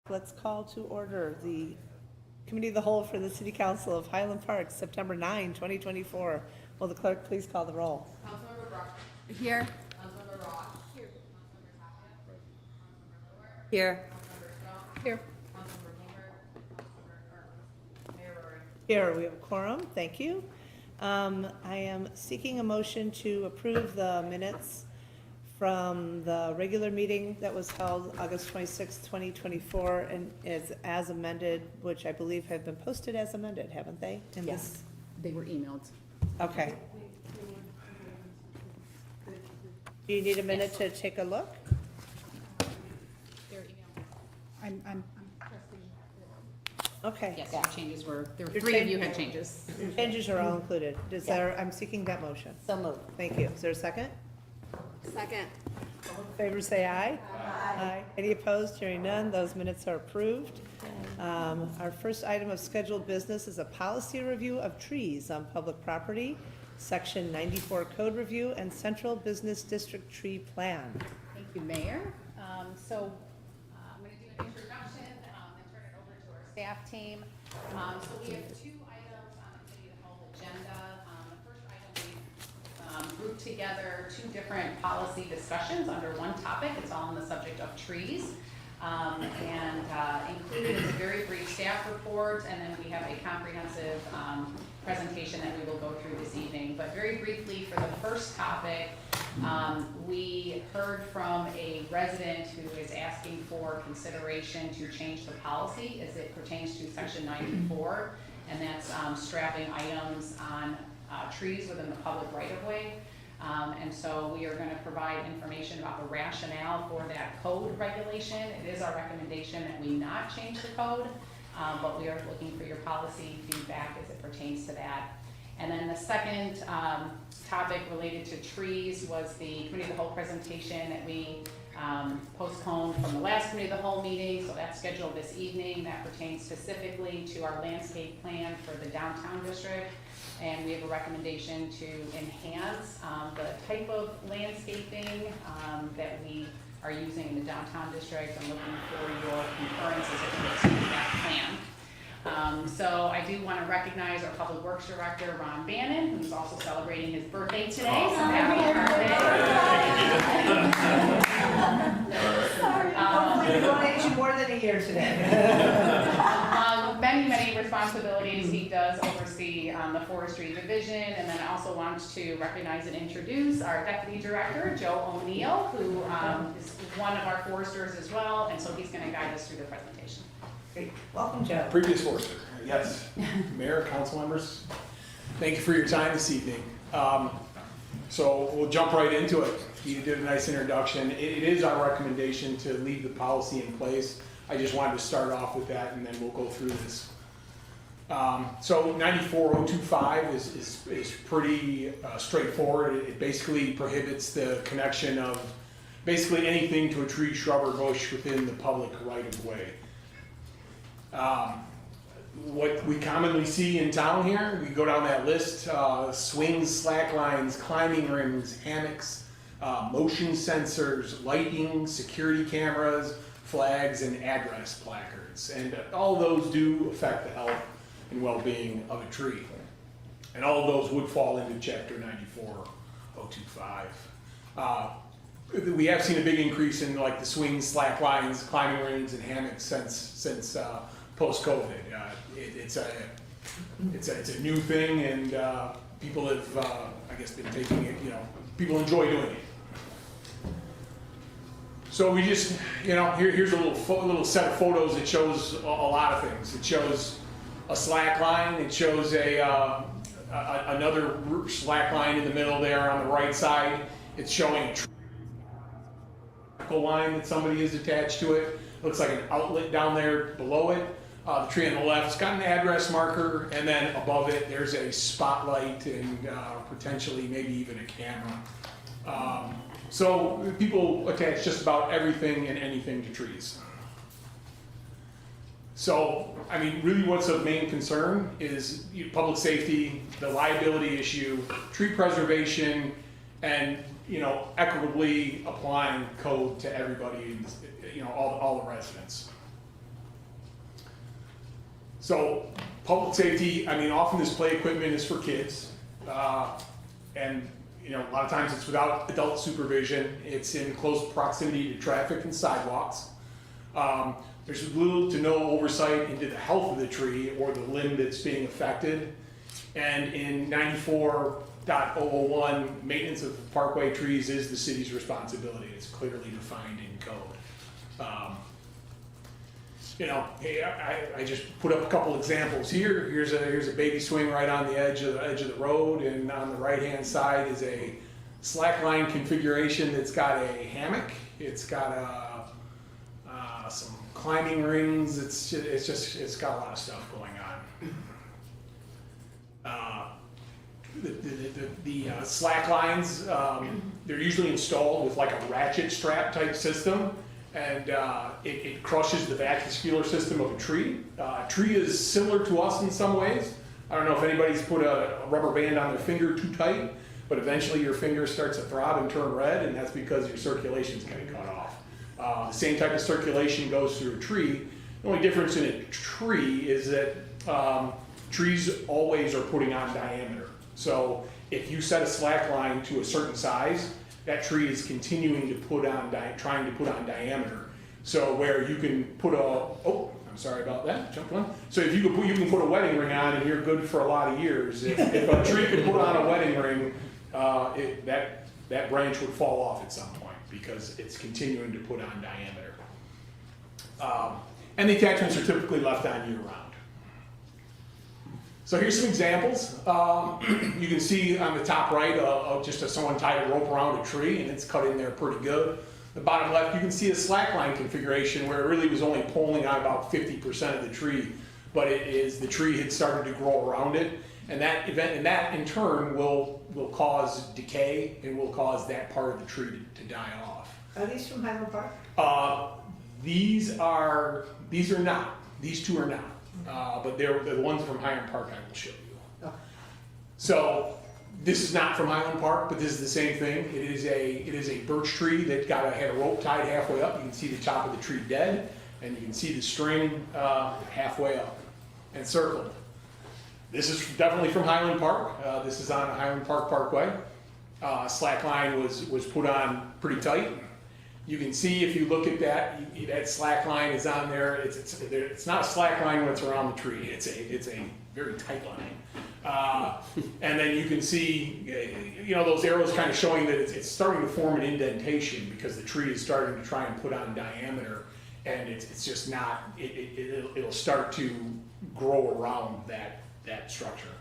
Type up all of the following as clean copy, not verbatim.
Let's call to order the Committee of the Whole for the City Council of Highland Park, September 9, 2024. Will the clerk please call the roll? Councilmember Brock. Here. Councilmember Ross. Here. Councilmember Tapia. Councilmember Miller. Here. Councilmember Strong. Here. Councilmember Blumberg. Mayor Rory. Here, we have a quorum. Thank you. I am seeking a motion to approve the minutes from the regular meeting that was held August 26, 2024, and is as amended, which I believe have been posted as amended, haven't they? In Yes, they were emailed. Okay. Do you need a minute to take a look? They're emailed. I'm trusting. Okay. Yes, your changes were, there were Your three of you change- had changes. Changes are all included. Is there, I'm seeking that motion. So moved. Thank you. Is there a second? Second. All in favor, say aye. Aye. Any opposed? Hearing none, those minutes are approved. Our first item of scheduled business is a policy review of trees on public property, Section 94 Code Review, and Central Business District Tree Plan. Thank you, Mayor. I'm going to do an introduction and turn it over to our staff team. So we have two items on the Committee of the Whole agenda. The first item we grouped together two different policy discussions under one topic. It's all on the subject of trees. Included is a very brief staff report, and then we have a comprehensive presentation that we will go through this evening. But very briefly, for the first topic, we heard from a resident who is asking for consideration to change the policy as it pertains to Section 94, and that's strapping items on trees within the public right-of-way. And so we are going to provide information about the rationale for that code regulation. It is our recommendation that we not change the code, but we are looking for your policy feedback as it pertains to that. And then the second topic related to trees was the Committee of the Whole presentation that we postponed from the last Committee of the Whole meeting, so that's scheduled this evening. That pertains specifically to our landscape plan for the downtown district. And we have a recommendation to enhance the type of landscaping that we are using in the downtown district. I'm looking for your concurrence as it relates to that plan. So I do want to recognize our Public Works Director, Ron Bannon, who's also celebrating his birthday today. So happy birthday. Hopefully we don't age you more than a year today. Many responsibilities. He does oversee the forestry division, and then I also want to recognize and introduce our Deputy Director, Joe O'Neill, who is one of our foresters as well, and so he's going to guide us through the presentation. Great. Welcome, Joe. Previous forester, yes. Mayor, council members, thank you for your time this evening. So we'll jump right into it. You did a nice introduction. It is our recommendation to leave the policy in place. I just wanted to start off with that, and then we'll go through this. So 94025 is pretty straightforward. It basically prohibits the connection of basically anything to a tree, shrub, or bush within the public right-of-way. What we commonly see in town here, we go down that list, swings, slack lines, climbing rings, hammocks, motion sensors, lighting, security cameras, flags, and address placards. And all of those do affect the health and well-being of a tree. And all of those would fall into Chapter 94025. We have seen a big increase in like the swings, slack lines, climbing rings, and hammocks since post-COVID. It's a new thing, and people have, I guess, been taking it. People enjoy doing it. So we just, here's a little set of photos that shows a lot of things. It shows a slack line. It shows another slack line in the middle there on the right side. It's showing a line that somebody has attached to it. Looks like an outlet down there below it. The tree on the left's got an address marker, and then above it there's a spotlight and potentially maybe even a camera. So people attach just about everything and anything to trees. So, I mean, really what's of main concern is public safety, the liability issue, tree preservation, and equitably applying code to everybody, all the residents. So public safety, I mean, often this play equipment is for kids. And, you know, a lot of times it's without adult supervision. It's in close proximity to traffic and sidewalks. There's little to no oversight into the health of the tree or the limb that's being affected. And in 94.001, maintenance of parkway trees is the city's responsibility. It's clearly defined in code. You know, hey, I just put up a couple examples here. Here's a baby swing right on the edge of the road, and on the right-hand side is a slackline configuration that's got a hammock. It's got some climbing rings. It's got a lot of stuff going on. The slack lines, they're usually installed with like a ratchet strap type system, and it crushes the vascular system of a tree. A tree is similar to us in some ways. I don't know if anybody's put a rubber band on their finger too tight, but eventually your finger starts to throb and turn red, and that's because your circulation's getting cut off. The same type of circulation goes through a tree. The only difference in a tree is that trees always are putting on diameter. So if you set a slack line to a certain size, that tree is continuing to trying to put on diameter. So where you can put I'm sorry about that, jumped one. So if you can put a wedding ring on and you're good for a lot of years. If a tree could put on a wedding ring, that branch would fall off at some point because it's continuing to put on diameter. And the attachments are typically left on year round. So here's some examples. You can see on the top right, someone tied a rope around a tree and it's cut in there pretty good. The bottom left, you can see a slackline configuration where it really was only pulling on about 50% of the tree, but the tree had started to grow around it, and that in turn will cause decay and will cause that part of the tree to die off. Are these from Highland Park? These are not. These two are not. But they're the ones from Highland Park I will show you. Oh. So this is not from Highland Park, but this is the same thing. It is a birch tree that had a rope tied halfway up. You can see the top of the tree dead, and you can see the string halfway up and circled. This is definitely from Highland Park. This is on Highland Park Parkway. Slack line was put on pretty tight. You can see if you look at that slack line is on there. It's not a slack line when it's around the tree. It's a very tight line. And then you can see, those arrows kind of showing that it's starting to form an indentation because the tree is starting to try and put on diameter, and it's just not. It'll start to grow around that structure.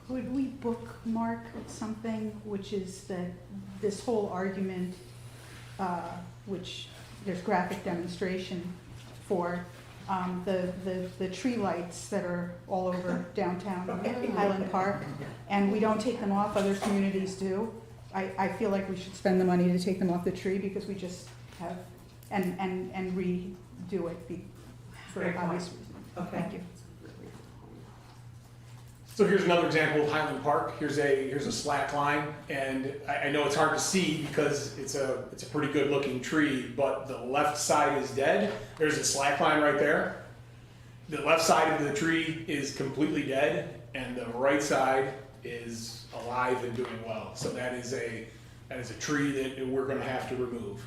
Could we bookmark something which is that this whole argument, which there's graphic demonstration for, the tree lights that are all over downtown Highland Park, and we don't take them off, other communities do. I feel like we should spend the money to take them off the tree because we just have, and redo it for obvious reasons. Okay. Thank you. So here's another example of Highland Park. Here's a slack line, and I know it's hard to see because it's a pretty good looking tree, but the left side is dead. There's a slack line right there. The left side of the tree is completely dead, and the right side is alive and doing well. So that is a tree that we're going to have to remove.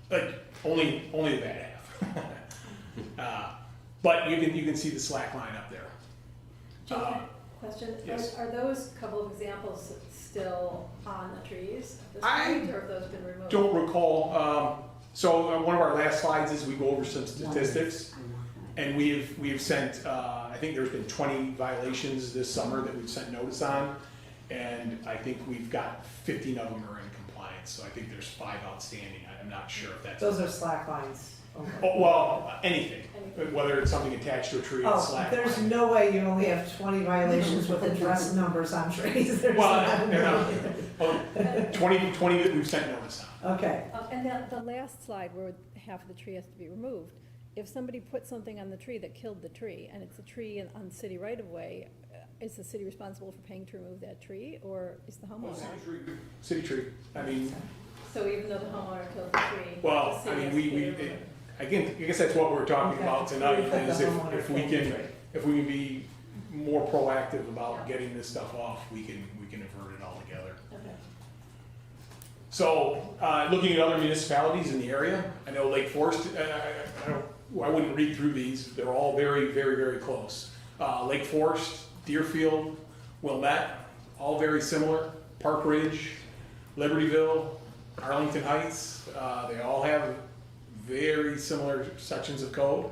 But only the bad half. But you can see the slack line up there. Question, yes. are those couple of examples still on the trees at this I point, or have those been removed? Don't recall. So one of our last slides is we go over some statistics, and we've sent, I think there's been 20 violations this summer that we've sent notice on, and I think we've got 15 of them are in compliance, so I think there's 5 outstanding. I'm not sure if that's... Those are slack lines. Okay. Oh, well, anything, whether it's something attached to a tree or slack. There's no way you only have 20 violations with address numbers on trees. There's Well, 20 that we've sent notice on. Okay. And the last slide where half of the tree has to be removed, if somebody put something on the tree that killed the tree, and it's a tree on city right-of-way, is the city responsible for paying to remove that tree, or is the homeowner? City tree. I mean... So even though the homeowner killed the tree, Well, the I city mean, has to pay to remove it? I guess that's what we're talking about tonight, is if we can, if we can be more proactive about getting this stuff off, we can avert it altogether. Okay. So, looking at other municipalities in the area, I know Lake Forest, I wouldn't read through these, they're all very, very, very close. Lake Forest, Deerfield, Wilmette, all very similar. Park Ridge, Libertyville, Arlington Heights, they all have very similar sections of code.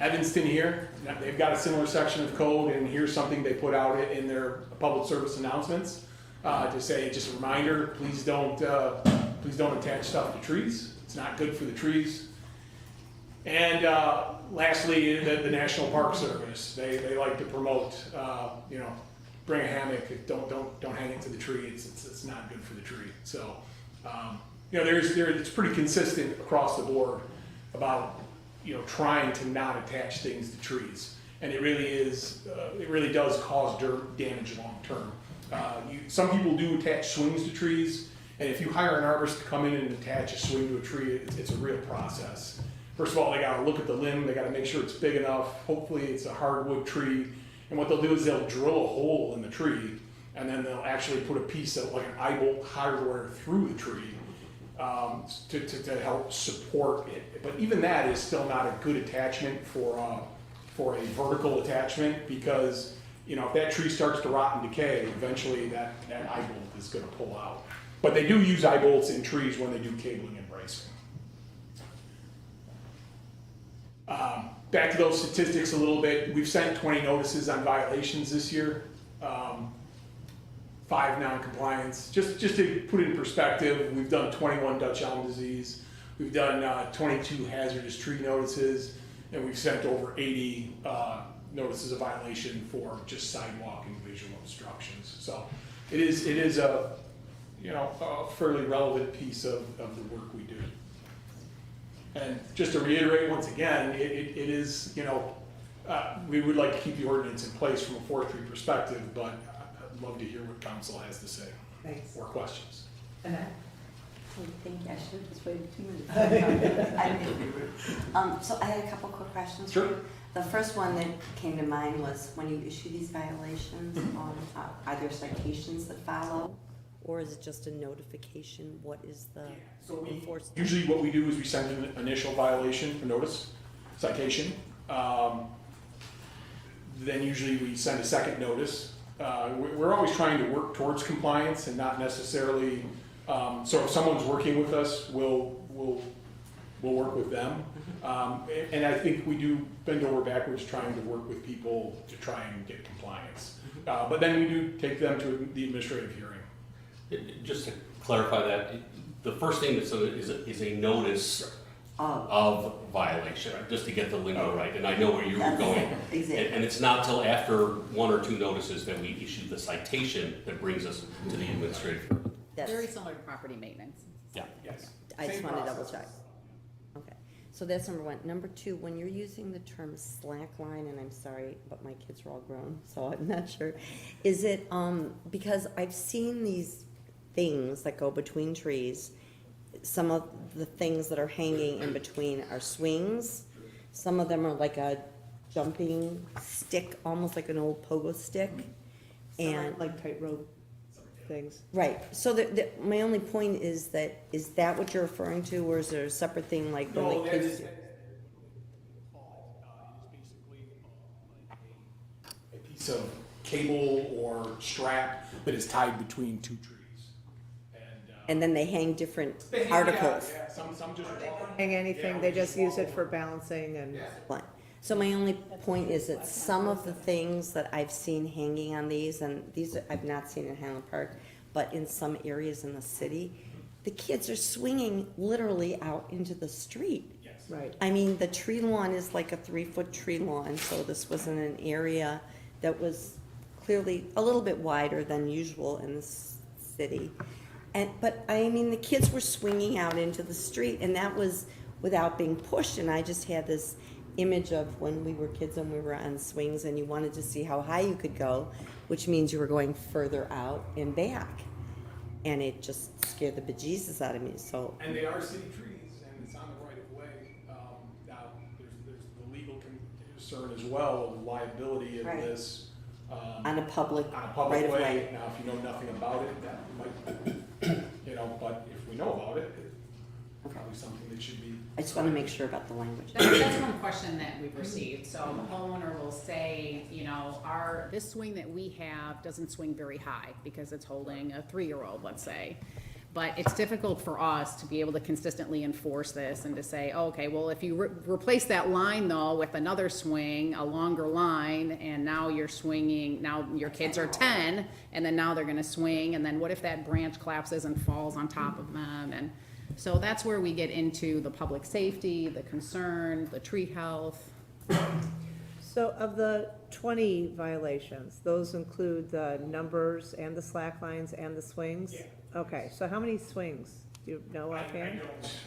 Evanston here, they've got a similar section of code, and here's something they put out in their public service announcements to say, just a reminder, please don't attach stuff to trees. It's not good for the trees. And lastly, the National Park Service, they like to promote, bring a hammock, don't hang it to the tree. It's not good for the tree. So, it's pretty consistent across the board about trying to not attach things to trees, and it really does cause dirt damage long term. Some people do attach swings to trees, and if you hire an arborist to come in and attach a swing to a tree, it's a real process. First of all, they gotta look at the limb, they gotta make sure it's big enough, hopefully it's a hardwood tree, and what they'll do is they'll drill a hole in the tree, and then they'll actually put a piece of like an eye bolt hardware through the tree to help support it. But even that is still not a good attachment for a vertical attachment, because if that tree starts to rot and decay, eventually that eye bolt is gonna pull out. But they do use eye bolts in trees when they do cabling and bracing. Back to those statistics a little bit. We've sent 20 notices on violations this year, 5 non-compliance. Just to put it in perspective, we've done 21 Dutch elm disease, we've done 22 hazardous tree notices, and we've sent over 80 notices of violation for just sidewalk and visual obstructions. So it is a fairly relevant piece of the work we do. And just to reiterate once again, it is, we would like to keep the ordinance in place from a 4-3 perspective, but I'd love to hear what council has to say. Thanks. Or questions. Annette? Thank you, I should have just waited 2 minutes. So I had a couple quick questions. Sure. The first one that came to mind was, when you issue these violations, are there citations that follow? Or is it just a notification? What is the So enforcement? usually what we do is we send an initial violation or notice, citation. Then usually we send a second notice. We're always trying to work towards compliance and not necessarily, so if someone's working with us, we'll work with them. And I think we do bend over backwards trying to work with people to try and get compliance. But then we do take them to the administrative hearing. Just to clarify that, the first thing is a notice Oh, of violation, just to get the lingo right, and I know where you were going. exactly. And it's not till after 1 or 2 notices that we issue the citation that brings us to the administrative. That's, Very similar to property maintenance. Yeah. Yes. I just Same want to double process. check. Okay, so that's number 1. Number 2, when you're using the term slack line, and I'm sorry, but my kids are all grown, so I'm not sure. Is it, because I've seen these things that go between trees, some of the things that are hanging in between are swings. Some of them are like a jumping stick, almost like an old pogo stick. And Like tightrope things. right, so my only point is that what you're referring to, or is there a separate thing like when No, the that kids? is basically a piece of cable or strap that is tied between 2 trees. And then they hang different They hang- articles. Yeah, some just Hang anything, they just use it for balancing and. Fine. So my only point is that some of the things that I've seen hanging on these, and these I've not seen in Highland Park, but in some areas in the city, the kids are swinging literally out into the street. Yes. Right. I mean, the tree lawn is like a 3-foot tree lawn, so this was in an area that was clearly a little bit wider than usual in this city. But I mean, the kids were swinging out into the street, and that was without being pushed. And I just had this image of when we were kids and we were on swings, and you wanted to see how high you could go, which means you were going further out and back. And it just scared the bejesus out of me. So And they are city trees, and it's on the right of way. concern as well of liability of Right. this. On a public On a public right of way. way. Now, if you know nothing about it, that might, you know, but if we know about it, it's probably something that should be. I just wanna make sure about the language. That's one question that we've received. So the homeowner will say, you know, this swing that we have doesn't swing very high because it's holding a 3-year-old, let's say. But it's difficult for us to be able to consistently enforce this and to say, oh, okay, well, if you replace that line though with another swing, a longer line, and now you're swinging, now your kids are 10, and then now they're gonna swing, and then what if that branch collapses and falls on top of them? And so that's where we get into the public safety, the concern, the tree health. So of the 20 violations, those include the numbers and the slack lines and the swings? Yeah. Okay, so how many swings? Do you know offhand?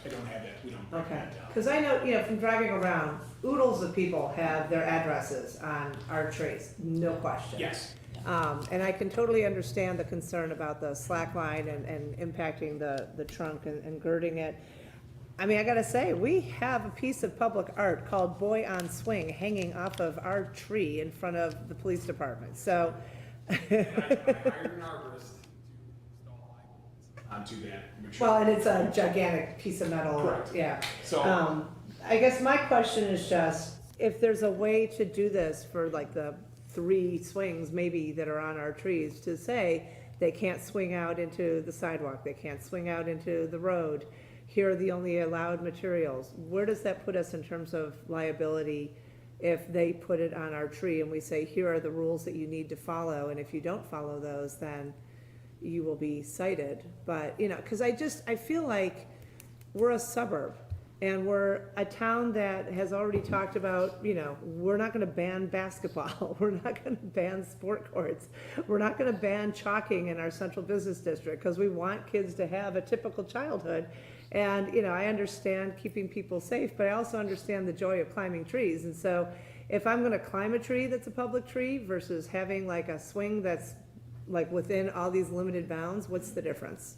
I don't have that, we don't break Okay, that down. because I know, you know, from driving around, oodles of people have their addresses on our trees, no question. Yes, And I can totally understand the concern about the slack line and impacting the trunk and girding it. I mean, I gotta say, we have a piece of public art called Boy on Swing hanging off of our tree in front of the police department, so. I hired an arborist to install onto that mature. Well, and it's a gigantic piece of metal. Correct. Yeah. So, I guess my question is just, if there's a way to do this for like the 3 swings maybe that are on our trees, to say they can't swing out into the sidewalk, they can't swing out into the road, here are the only allowed materials, where does that put us in terms of liability if they put it on our tree and we say, here are the rules that you need to follow, and if you don't follow those, then you will be cited? But, you know, because I feel like we're a suburb, and we're a town that has already talked about, you know, we're not gonna ban basketball, we're not gonna ban sport courts, we're not gonna ban chalking in our central business district, because we want kids to have a typical childhood. And, you know, I understand keeping people safe, but I also understand the joy of climbing trees. And so if I'm gonna climb a tree that's a public tree versus having like a swing that's like within all these limited bounds, what's the difference?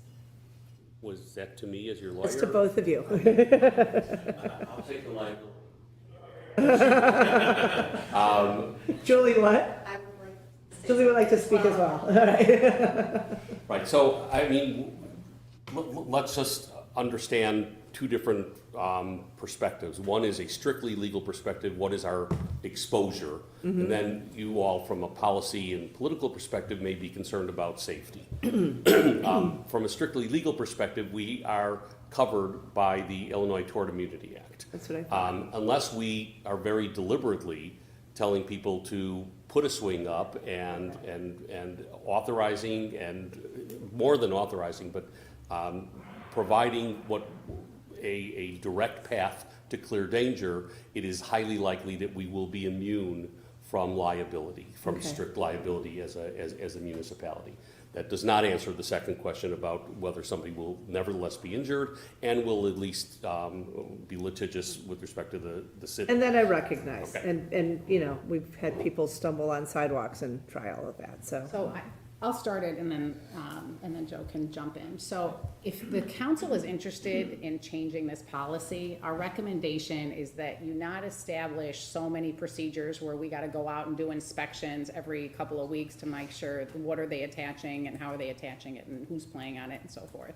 Was that to me as your lawyer? It's to both of you. I'll take the liability. Julie, what? I would like to say Julie would like to speak as well. All right. Right, so, I mean, let's just understand 2 different perspectives. One is a strictly legal perspective, what is our exposure? And then you all, from a policy and political perspective, may be concerned about safety. From a strictly legal perspective, we are covered by the Illinois Tort Immunity Act. That's what I thought. Unless we are very deliberately telling people to put a swing up and authorizing, and more than authorizing, but providing what a direct path to clear danger, it is highly likely that we will be immune from liability, from Okay. strict liability as a municipality. That does not answer the second question about whether somebody will nevertheless be injured and will at least be litigious with respect to the city. And that I recognize. Okay. And, you know, we've had people stumble on sidewalks and try all of that, so. So I'll start it and then Joe can jump in. So if the council is interested in changing this policy, our recommendation is that you not establish so many procedures where we gotta go out and do inspections every couple of weeks to make sure what are they attaching and how are they attaching it and who's playing on it and so forth.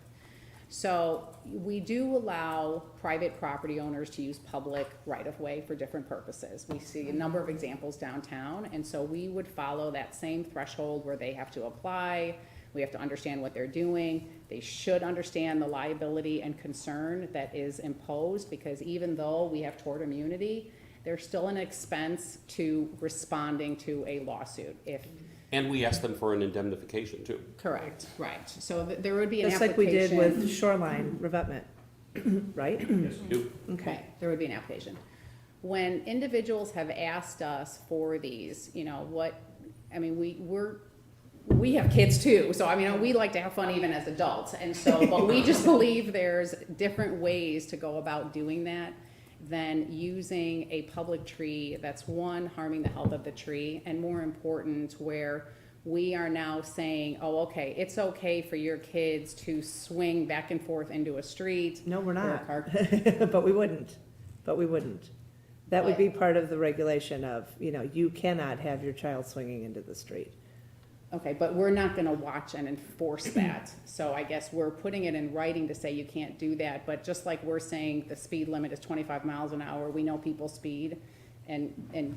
So we do allow private property owners to use public right-of-way for different purposes. We see a number of examples downtown, and so we would follow that same threshold where they have to apply, we have to understand what they're doing, they should understand the liability and concern that is imposed, because even though we have tort immunity, there's still an expense to responding to a lawsuit if. And we ask them for an indemnification too. Correct, right. So there would be an Just application. like we did with shoreline revetment, right? Yes, we do. Okay. Okay, there would be an application. When individuals have asked us for these, you know, we have kids too, so I mean, we like to have fun even as adults, and so, but we just believe there's different ways to go about doing that than using a public tree that's, one, harming the health of the tree, and more important, where we are now saying, oh, okay, it's okay for your kids to swing back and forth into a street. No, we're or a not. car. But we wouldn't. That would be part of the regulation of, you cannot have your child swinging into the street. Okay, but we're not gonna watch and enforce that. So I guess we're putting it in writing to say you can't do that, but just like we're saying the speed limit is 25 miles an hour, we know people speed and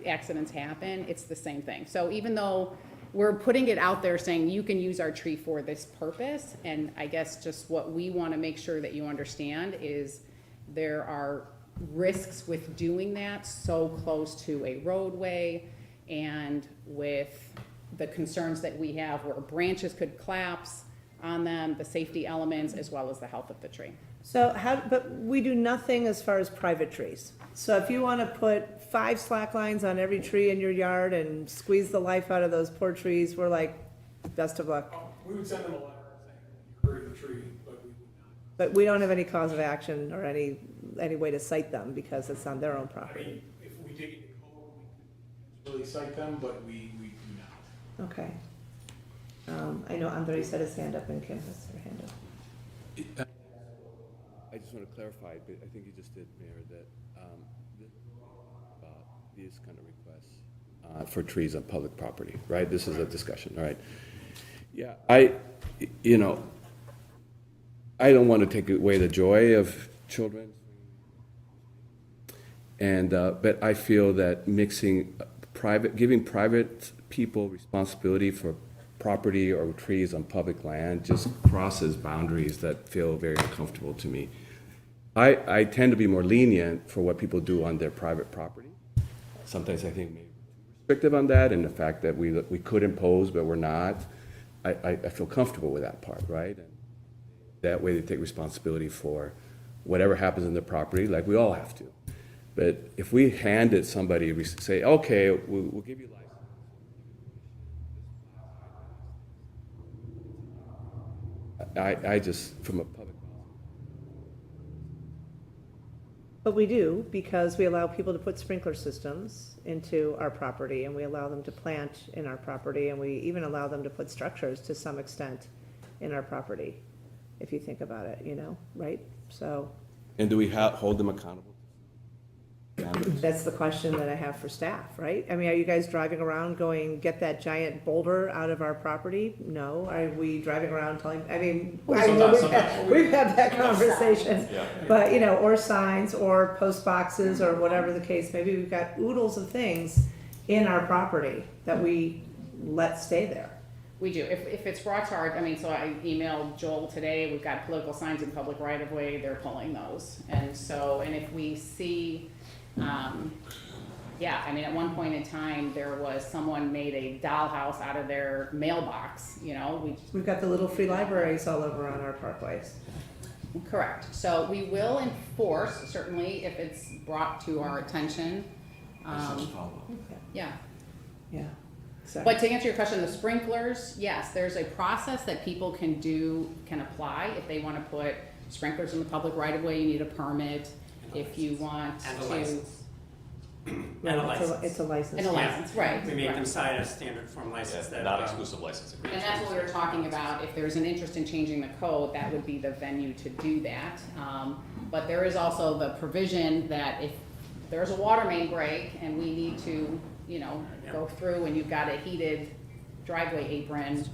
accidents happen, it's the same thing. So even though we're putting it out there saying you can use our tree for this purpose, and I guess just what we wanna make sure that you understand is there are risks with doing that so close to a roadway and with the concerns that we have where branches could collapse on them, the safety elements, as well as the health of the tree. So but we do nothing as far as private trees. So if you want to put 5 slack lines on every tree in your yard and squeeze the life out of those poor trees, we're like, best of luck. We would send them a letter saying, you hurry the tree, but we would not. But we don't have any cause of action or any way to cite them because it's on their own I property. mean, if we take it to code, we could really cite them, but we do not. Okay. I know Andre set his hand up and Kim has her hand up. I just want to clarify, but I think you just did, Mayor, that these kind of requests for trees on public property, right? This is a discussion, all right? Yeah, I don't want to take away the joy of children, and but I feel that giving private people responsibility for property or trees on public land just crosses boundaries that feel very uncomfortable to me. I tend to be more lenient for what people do on their private property. Sometimes I think maybe restrictive on that, and the fact that we could impose, but we're not. I feel comfortable with that part, right? And that way they take responsibility for whatever happens in the property, like we all have to. But if we hand it somebody, we say, okay, we'll give you license. I just, from a public. But we do, because we allow people to put sprinkler systems into our property, and we allow them to plant in our property, and we even allow them to put structures to some extent in our property, if you think about it, right? So And do we hold them accountable? that's the question that I have for staff, right? I mean, are you guys driving around going, get that giant boulder out of our property? No. Are we driving around telling, I mean, we've had that conversation. But, or signs or post boxes or whatever the case may be. We've got oodles of things in our property that we let stay there. We do. If it's brought to our, so I emailed Joel today, we've got political signs in public right of way, they're pulling those. And if we see, at one point in time, there was someone made a dollhouse out of their mailbox, We've got the little free libraries all over on our parkways. Correct. So we will enforce, certainly, if it's brought to our attention. Yeah. Yeah. So. But to answer your question, the sprinklers, yes, there's a process that people can apply. If they want to put sprinklers in the public right of way, you need a permit. If you want And a to. license. And a license. It's a license. And a license, right. We make right. them sign a standard form license that. Non-exclusive license And agreement. that's what we were talking about. If there's an interest in changing the code, that would be the venue to do that. But there is also the provision that if there's a water main break and we need to, go through and you've got a heated driveway apron.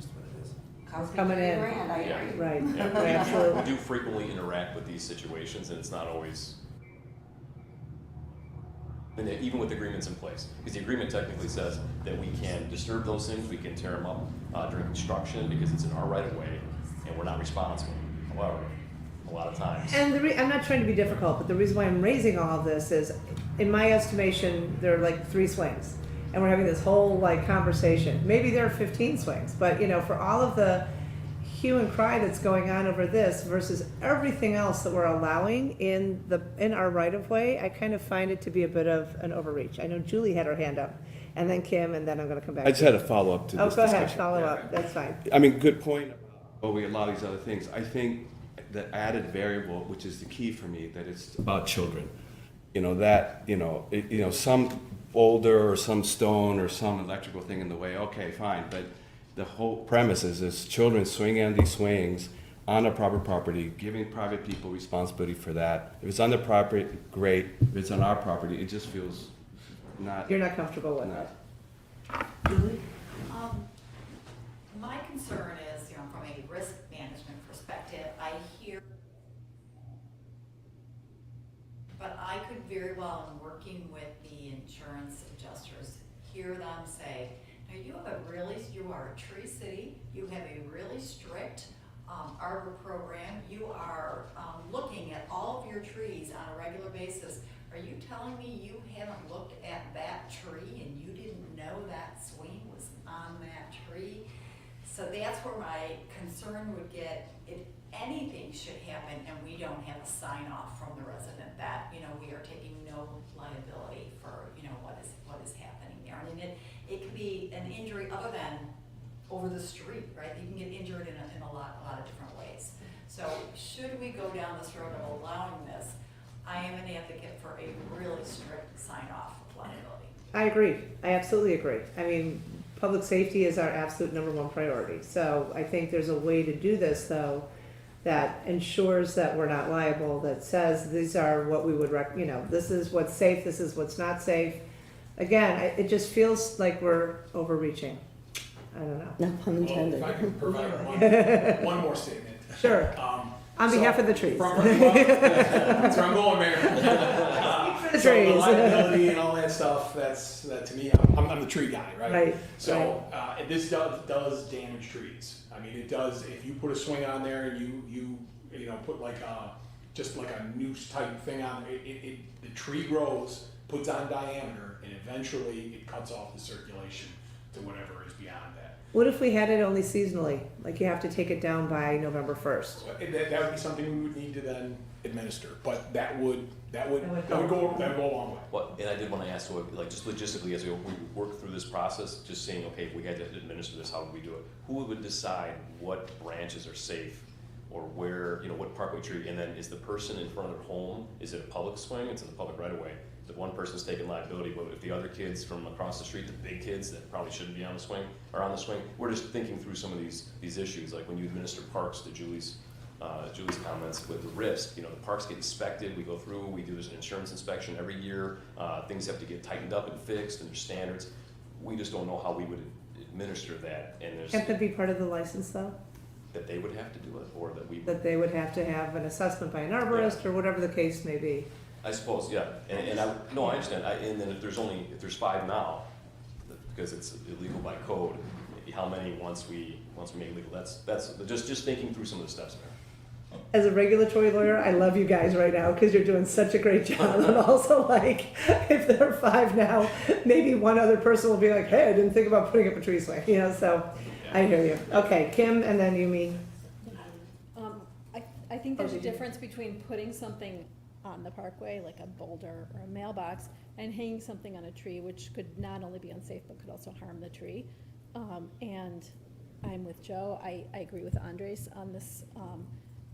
Coming in. Yeah. Right. Yeah, Absolutely. we do frequently interact with these situations, and it's not always, and even with agreements in place, because the agreement technically says that we can disturb those things, we can tear them up during construction because it's in our right of way, and we're not responsible. However, a lot of times. And I'm not trying to be difficult, but the reason why I'm raising all of this is, in my estimation, there are like 3 swings. And we're having this whole conversation. Maybe there are 15 swings, but for all of the hue and cry that's going on over this versus everything else that we're allowing in our right of way, I kind of find it to be a bit of an overreach. I know Julie had her hand up, and then Kim, and then I'm going to come back. I just had a follow-up to this go discussion. ahead, follow up. That's fine. Good point about we allow these other things. I think the added variable, which is the key for me, that it's about children. Some boulder or some stone or some electrical thing in the way, okay, fine. But the whole premise is children swinging on these swings on a private property, giving private people responsibility for that. If it's on their property, great. If it's on our property, it just feels not. You're not comfortable with not- it? My concern is, from a risk management perspective, I hear, but I could very well, in working with the insurance adjusters, hear them say, now you are a tree city, you have a really strict arbor program, you are looking at all of your trees on a regular basis. Are you telling me you haven't looked at that tree and you didn't know that swing was on that tree? So that's where my concern would get, if anything should happen and we don't have a sign off from the resident that, we are taking no liability for, what is happening there. I mean, it could be an injury other than over the street, right? You can get injured in a lot of different ways. So should we go down this road of allowing this, I am an advocate for a really strict sign off of liability. I agree. I absolutely agree. I mean, public safety is our absolute number one priority. So I think there's a way to do this, though, that ensures that we're not liable, that says these are what we would this is what's safe, this is what's not safe. Again, it just feels like we're overreaching. I don't know. No pun Well, intended. if I can provide one more statement. Sure. On behalf of the trees. That's where I'm going, Mayor. The So the trees. liability and all that stuff, that to me, I'm the tree guy, right? Right, So, this does damage trees. I mean, it does, if you put a swing on there and you put just like a noose type thing on it, the tree grows, puts on diameter, and eventually it cuts off the circulation to whatever is beyond that. What if we had it only seasonally? Like you have to take it down by November 1st? That would be something we would need to then administer, but that would go a long way. Well, and I did want to ask, so like just logistically, as we work through this process, just saying, okay, if we had to administer this, how would we do it? Who would decide what branches are safe, or where, what parkway tree? And then is the person in front of their home, is it a public swing? It's in the public right of way. The one person's taking liability, but if the other kids from across the street, the big kids that probably shouldn't be on the swing, are on the swing, we're just thinking through some of these issues, like when you administer parks, to Julie's comments with the risk, the parks get inspected, we go through, we do an insurance inspection every year, things have to get tightened up and fixed, and there's standards. We just don't know how we would administer that, and there's. Can't that be part of the license, though? That they would have to do it, or that we. That they would have to have an assessment by an arborist, or whatever the case may be. I suppose, yeah, and I understand, and then if there's 5 now, because it's illegal by code, how many once we make it legal, that's just thinking through some of the steps there. As a regulatory lawyer, I love you guys right now because you're doing such a great job. And also, like, if there are 5 now, maybe one other person will be like, hey, I didn't think about putting up a tree swing, so I hear you. Okay, Kim, and then you mean? I think there's a difference between putting something on the parkway, like a boulder or a mailbox, and hanging something on a tree, which could not only be unsafe, but could also harm the tree. And I'm with Joe, I agree with Andres on this,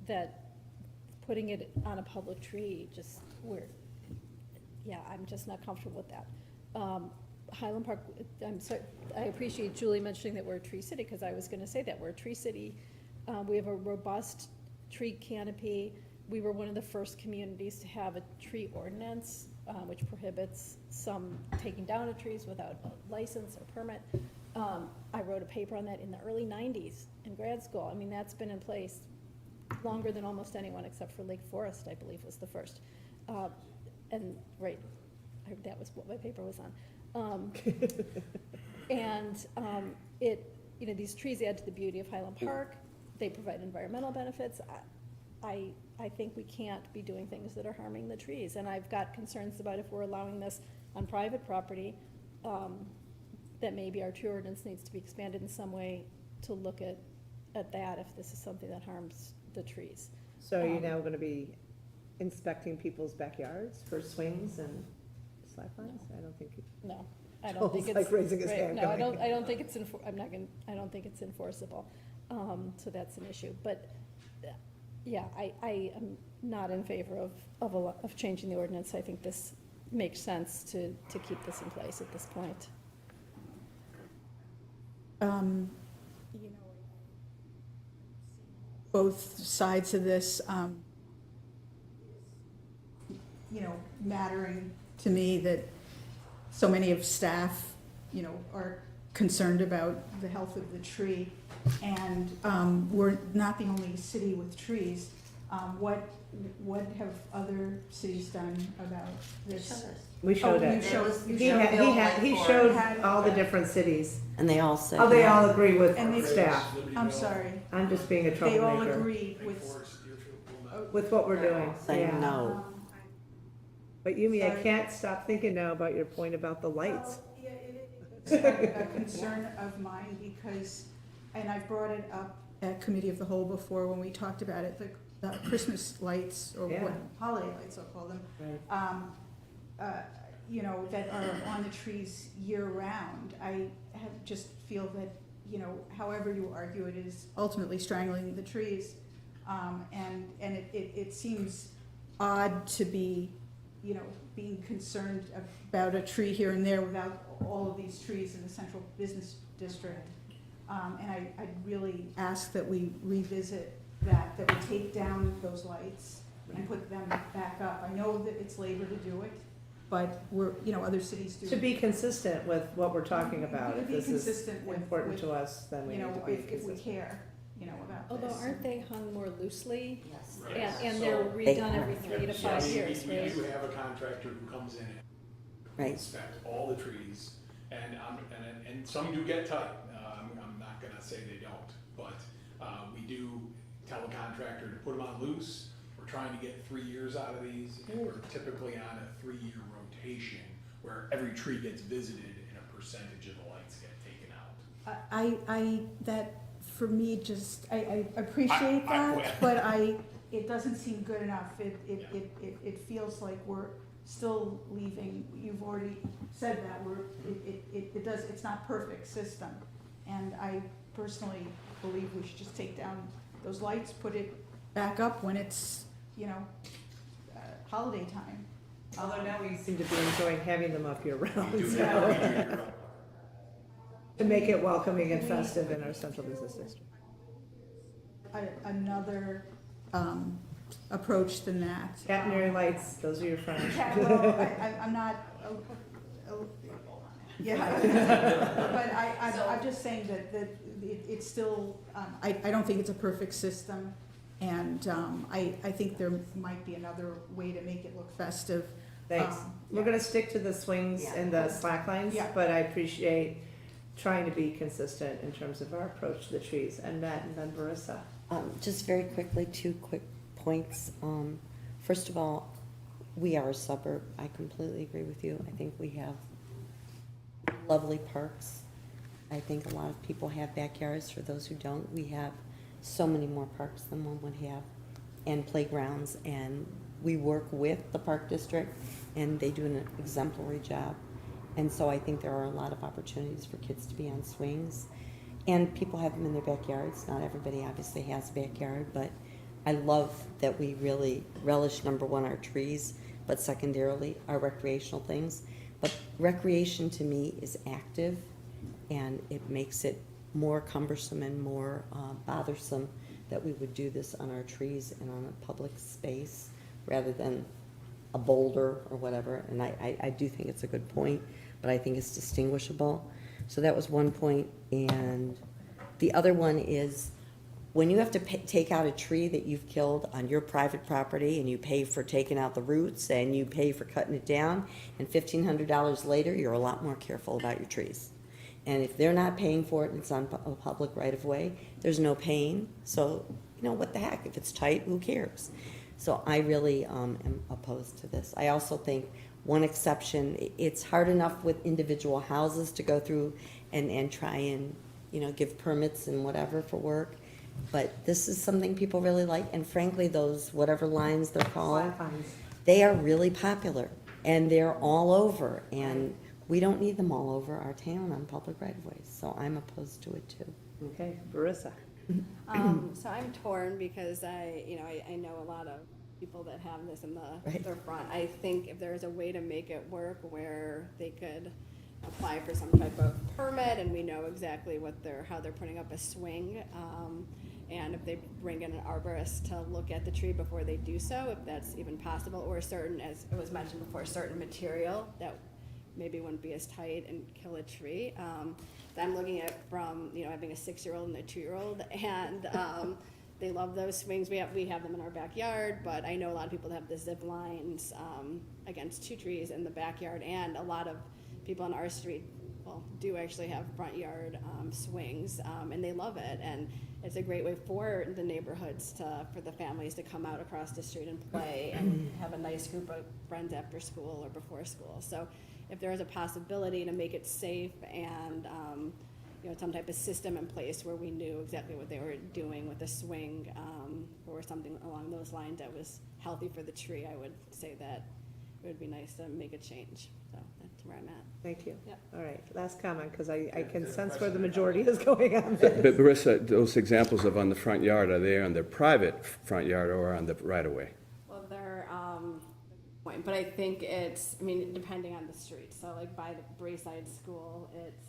that putting it on a public tree, I'm just not comfortable with that. Highland Park, I appreciate Julie mentioning that we're a tree city, because I was gonna say that, we're a tree city. We have a robust tree canopy. We were one of the first communities to have a tree ordinance, which prohibits some taking down of trees without a license or permit. I wrote a paper on that in the early 90s in grad school. I mean, that's been in place longer than almost anyone, except for Lake Forest, I believe, was the first. That was what my paper was on. These trees add to the beauty of Highland Park. They provide environmental benefits. I think we can't be doing things that are harming the trees. And I've got concerns about if we're allowing this on private property, that maybe our tree ordinance needs to be expanded in some way to look at that if this is something that harms the trees. So are you now gonna be inspecting people's backyards for swings and slack lines? I don't think. No, I don't think Joel's it's. like raising his right, hand No, I going. don't think it's I don't think it's enforceable. So that's an issue, but, I am not in favor of changing the ordinance. I think this makes sense to keep this in place at this point. both sides of this, mattering to me that so many of staff, are concerned about the health of the tree. And we're not the only city with trees. What have other cities done about this? We showed Oh, it. you showed- you He showed had, Bill he Langford. showed all the different cities. And they all said. Oh, they all agree with And they- staff. I'm sorry. I'm just being a They all troublemaker agree with. with what we're doing. Say Yeah. no. But Yumi, I Sorry. can't stop thinking now about your point about the lights. Yeah, it's a concern of mine because, and I've brought it up at committee of the whole before when we talked about it, the Christmas lights, or Yeah. what, holiday lights I'll call them, Right. that are on the trees year round. I just feel that, however you argue, it is ultimately strangling the trees. And it seems odd to be, being concerned about a tree here and there without all of these trees in the central business district. And I'd really ask that we revisit that we take down those lights and put them back up. I know that it's labor to do it, but other cities do. To be consistent with what we're talking about, To if be this is consistent with- important to us, then we need to be if we consistent. care, about Although this. aren't they hung more loosely? Yes. And So- they're redone every They 3 to Yeah, 5 we years, do right? have a contractor who comes in and Right. inspect all the trees, and some do get tight. I'm not gonna say they don't, but we do tell the contractor to put them on loose. We're trying to get 3 years out of these, and we're typically on a 3-year rotation where every tree gets visited and a percentage of the lights get taken out. That, for me, just, I appreciate that, but it doesn't seem good enough. It feels like we're still leaving, you've already said that, it's not perfect system. And I personally believe we should just take down those lights, put it back up when it's, holiday time. Although now we seem to be enjoying having them up year round, We do so- have- to make it welcoming and festive in our central business district. Another approach than that. Catenary lights, those are your friends. Well, I'm not, yeah, but I'm just saying that it's still, I don't think it's a perfect system, and I think there might be another way to make it look festive. Thanks. We're Yeah. gonna stick to the swings Yeah. and the slack lines, Yeah. but I appreciate trying to be consistent in terms of our approach to the trees. And Matt and then Marissa. Just very quickly, 2 quick points. First of all, we are a suburb. I completely agree with you. I think we have lovely parks. I think a lot of people have backyards. For those who don't, we have so many more parks than one would have, and playgrounds. And we work with the park district, and they do an exemplary job. And so I think there are a lot of opportunities for kids to be on swings. And people have them in their backyards. Not everybody obviously has a backyard, but I love that we really relish, number one, our trees, but secondarily, our recreational things. But recreation to me is active, and it makes it more cumbersome and more bothersome that we would do this on our trees and on a public space rather than a boulder or whatever. And I do think it's a good point, but I think it's distinguishable. So that was one point. And the other one is when you have to take out a tree that you've killed on your private property, and you pay for taking out the roots and you pay for cutting it down, and $1,500 later, you're a lot more careful about your trees. And if they're not paying for it and it's on a public right of way, there's no paying. So, what the heck? If it's tight, who cares? So I really am opposed to this. I also think one exception, it's hard enough with individual houses to go through and try and, give permits and whatever for work. But this is something people really like. And frankly, those whatever lines they're called, Slack lines. they are really popular. And they're all over. And we don't need them all over our town on public right-of-ways. So I'm opposed to it too. Okay, Marissa. So I'm torn because I know a lot of people that have this in their front. I think if there's a way to make it work where they could apply for some type of permit and we know exactly how they're putting up a swing, And if they bring in an arborist to look at the tree before they do so, if that's even possible, or a certain, as it was mentioned before, a certain material that maybe wouldn't be as tight and kill a tree. That I'm looking at from, you know, having a 6-year-old and a 2-year-old, and they love those swings. We have them in our backyard, but I know a lot of people that have the zip lines against 2 trees in the backyard, and a lot of people on our street, well, do actually have front yard swings, and they love it. And it's a great way for the neighborhoods for the families to come out across the street and play and have a nice group of friends after school or before school. So if there is a possibility to make it safe and, you know, some type of system in place where we knew exactly what they were doing with the swing, or something along those lines that was healthy for the tree, I would say that it would be nice to make a change. So that's where I'm at. Thank you. Yep. All right, last comment, because I can sense where the majority is going on But this. Marissa, those examples of on the front yard, are they on their private front yard or on the right of way? Well, they're, point, but I think it's, I mean, depending on the street. So like by the Brayside School, it's.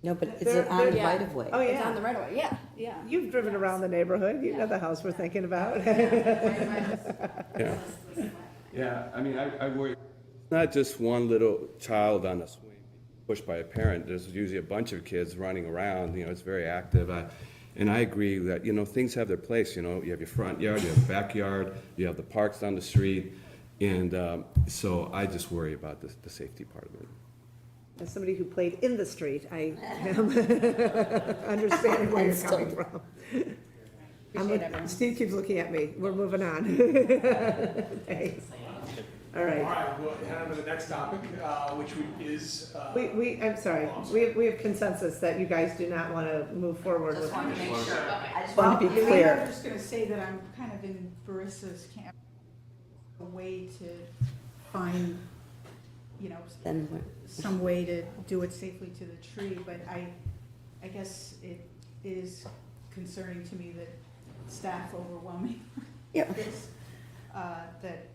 No, but is They're- it on the yeah. right of way? Oh, It's yeah. on the right of way, yeah, yeah. You've driven around the neighborhood, you know the house we're thinking about. Yeah. Yeah, I mean, I worry, it's not just one little child on a swing pushed by a parent. There's usually a bunch of kids running around, you know, it's very active. And I agree that, you know, things have their place, you know, you have your front yard, you have the backyard, you have the parks down the street. And so I just worry about the safety part of it. As somebody who played in the street, I am understanding where you're coming from. Steve keeps looking at me. We're moving on. Thanks. All All right. right, we'll head on to the next topic, which is. I'm sorry. We have consensus that you guys do not want to move forward with. Just wanted to make sure. I just want to be I'm clear. just gonna say that I'm kind of in Barissa's camp, a way to find, you know, Then we're- some way to do it safely to the tree, but I guess it is concerning to me that staff overwhelming Yeah. this, that,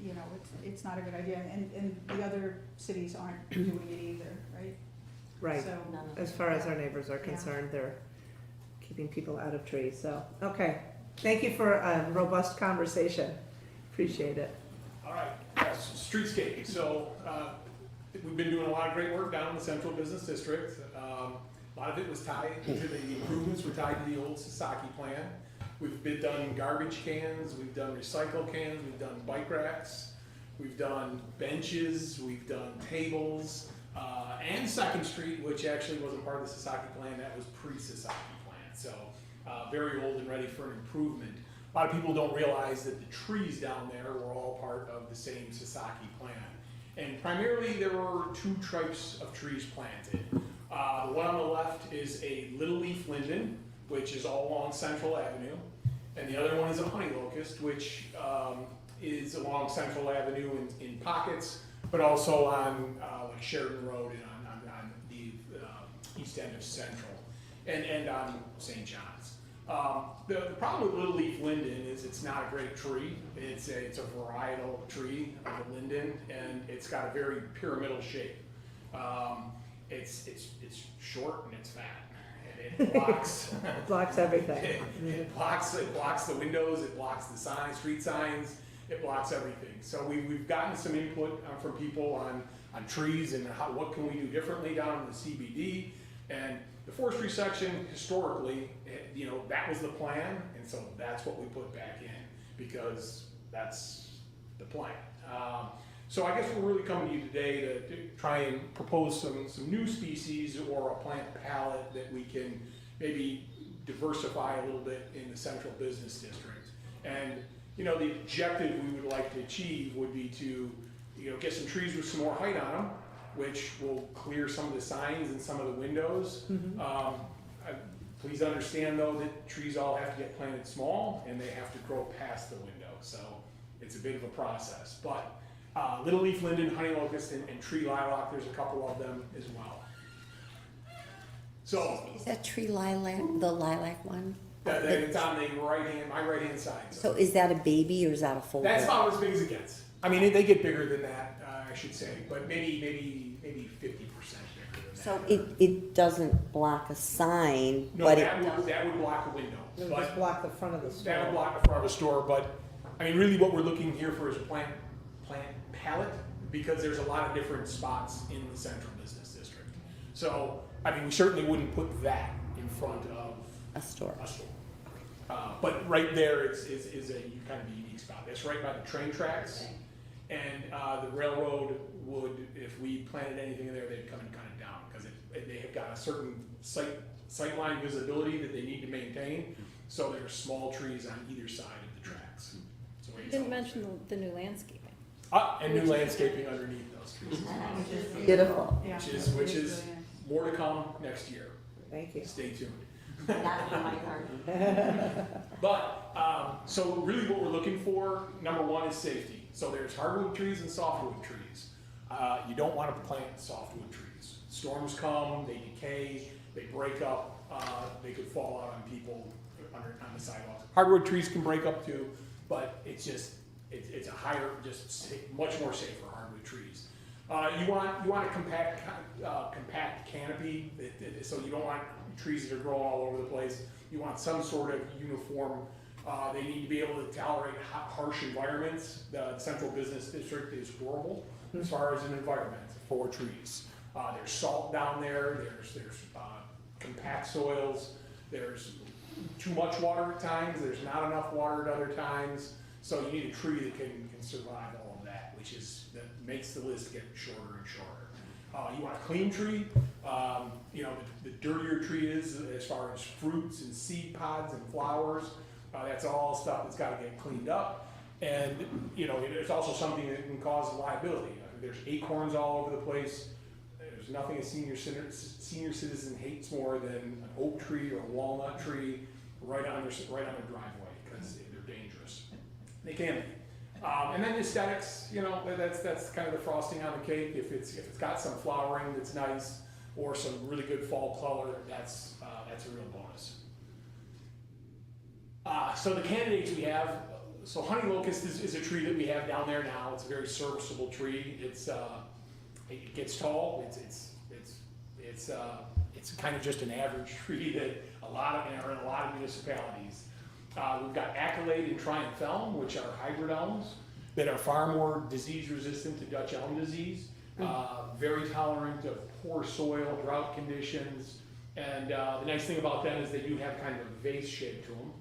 you know, it's not a good idea, and the other cities aren't doing it either, right? Right. So, As far as our neighbors are concerned, they're keeping people out of trees, so, okay. Thank you for a robust conversation. Appreciate it. All right, yes, streetscape. So we've been doing a lot of great work down in the Central Business District. A lot of it was tied to the improvements were tied to the old Sasaki plan. We've done garbage cans, we've done recycle cans, we've done bike racks, we've done benches, we've done tables, and Second Street, which actually wasn't part of the Sasaki plan, that was pre-Sasaki plan. So very old and ready for an improvement. A lot of people don't realize that the trees down there were all part of the same Sasaki plan. And primarily there were 2 types of trees planted. The one on the left is a little leaf linden, which is all along Central Avenue. And the other one is a honey locust, which is along Central Avenue in pockets, but also on like Sheridan Road and on the east end of Central and on St. John's. The problem with little leaf linden is it's not a great tree. It's a varietal tree of a linden, and it's got a very pyramidal shape. It's short and it's fat, and it blocks. Blocks everything. It blocks the windows. It blocks the signs, street signs. It blocks everything. So we've gotten some input from people on trees and what can we do differently down in the CBD. And the forestry section, historically, you know, that was the plan, and so that's what we put back in, because that's the plan. So I guess we're really coming to you today to try and propose some new species or a plant palette that we can maybe diversify a little bit in the Central Business District. And, you know, the objective we would like to achieve would be to, you know, get some trees with some more height on them, which will clear some of the signs and some of the windows. Please understand though that trees all have to get planted small and they have to grow past the window. So it's a bit of a process, but little leaf linden, honey locust, and tree lilac, there's a couple of them as well. So Is that tree lilac, the lilac one? it's on the my right hand side. So is that a baby or is that a full That's grown? about as big as it gets. I mean, they get bigger than that, I should say, but maybe 50% bigger than So it doesn't block a sign, No, but that would block a window. It would But just block the front of the store. that would block the front of a store, but, I mean, really what we're looking here for is a plant palette, because there's a lot of different spots in the central business district. So, I mean, we certainly wouldn't put that in front of a store. a store. But right there is a kind of unique spot. It's right by the train tracks, and the railroad would, if we planted anything in there, they'd come and cut it down, because they have got a certain sightline visibility that they need to maintain, so there's small trees on either side of the tracks. It's the way You it's didn't always mention been. the new landscaping. And new landscaping underneath those trees, Beautiful. Yeah. which is more to come next year. Thank you. Stay tuned. Not in my garden. But, so really what we're looking for, number one is safety. So there's hardwood trees and softwood trees. You don't want to plant softwood trees. Storms come, they decay, they break up, they could fall out on people on the sidewalks. Hardwood trees can break up too, but it's just, it's a higher, much more safer hardwood trees. You want a compact canopy, so you don't want trees that are growing all over the place. You want some sort of uniform. They need to be able to tolerate harsh environments. The central business district is horrible as far as an environment for trees. There's salt down there. There's compact soils. There's too much water at times. There's not enough water at other times. So you need a tree that can survive all of that, that makes the list get shorter and shorter. You want a clean tree. The dirtier tree is, as far as fruits and seed pods and flowers, that's all stuff that's got to get cleaned up. And it's also something that can cause liability. There's acorns all over the place. There's nothing a senior citizen hates more than an oak tree or a walnut tree right on their driveway, because they're dangerous. They can be. And then aesthetics, that's kind of the frosting on the cake. If it's got some flowering that's nice, or some really good fall color, that's a real bonus. So the candidates we have, so honey locust is a tree that we have down there now. It's a very serviceable tree. It gets tall. It's kind of just an average tree that are in a lot of municipalities. We've got Accolade and Triumph Elm, which are hybrid elms that are far more disease resistant to Dutch elm disease, very tolerant of poor soil, drought conditions, and the nice thing about them is they do have kind of a vase shape to them.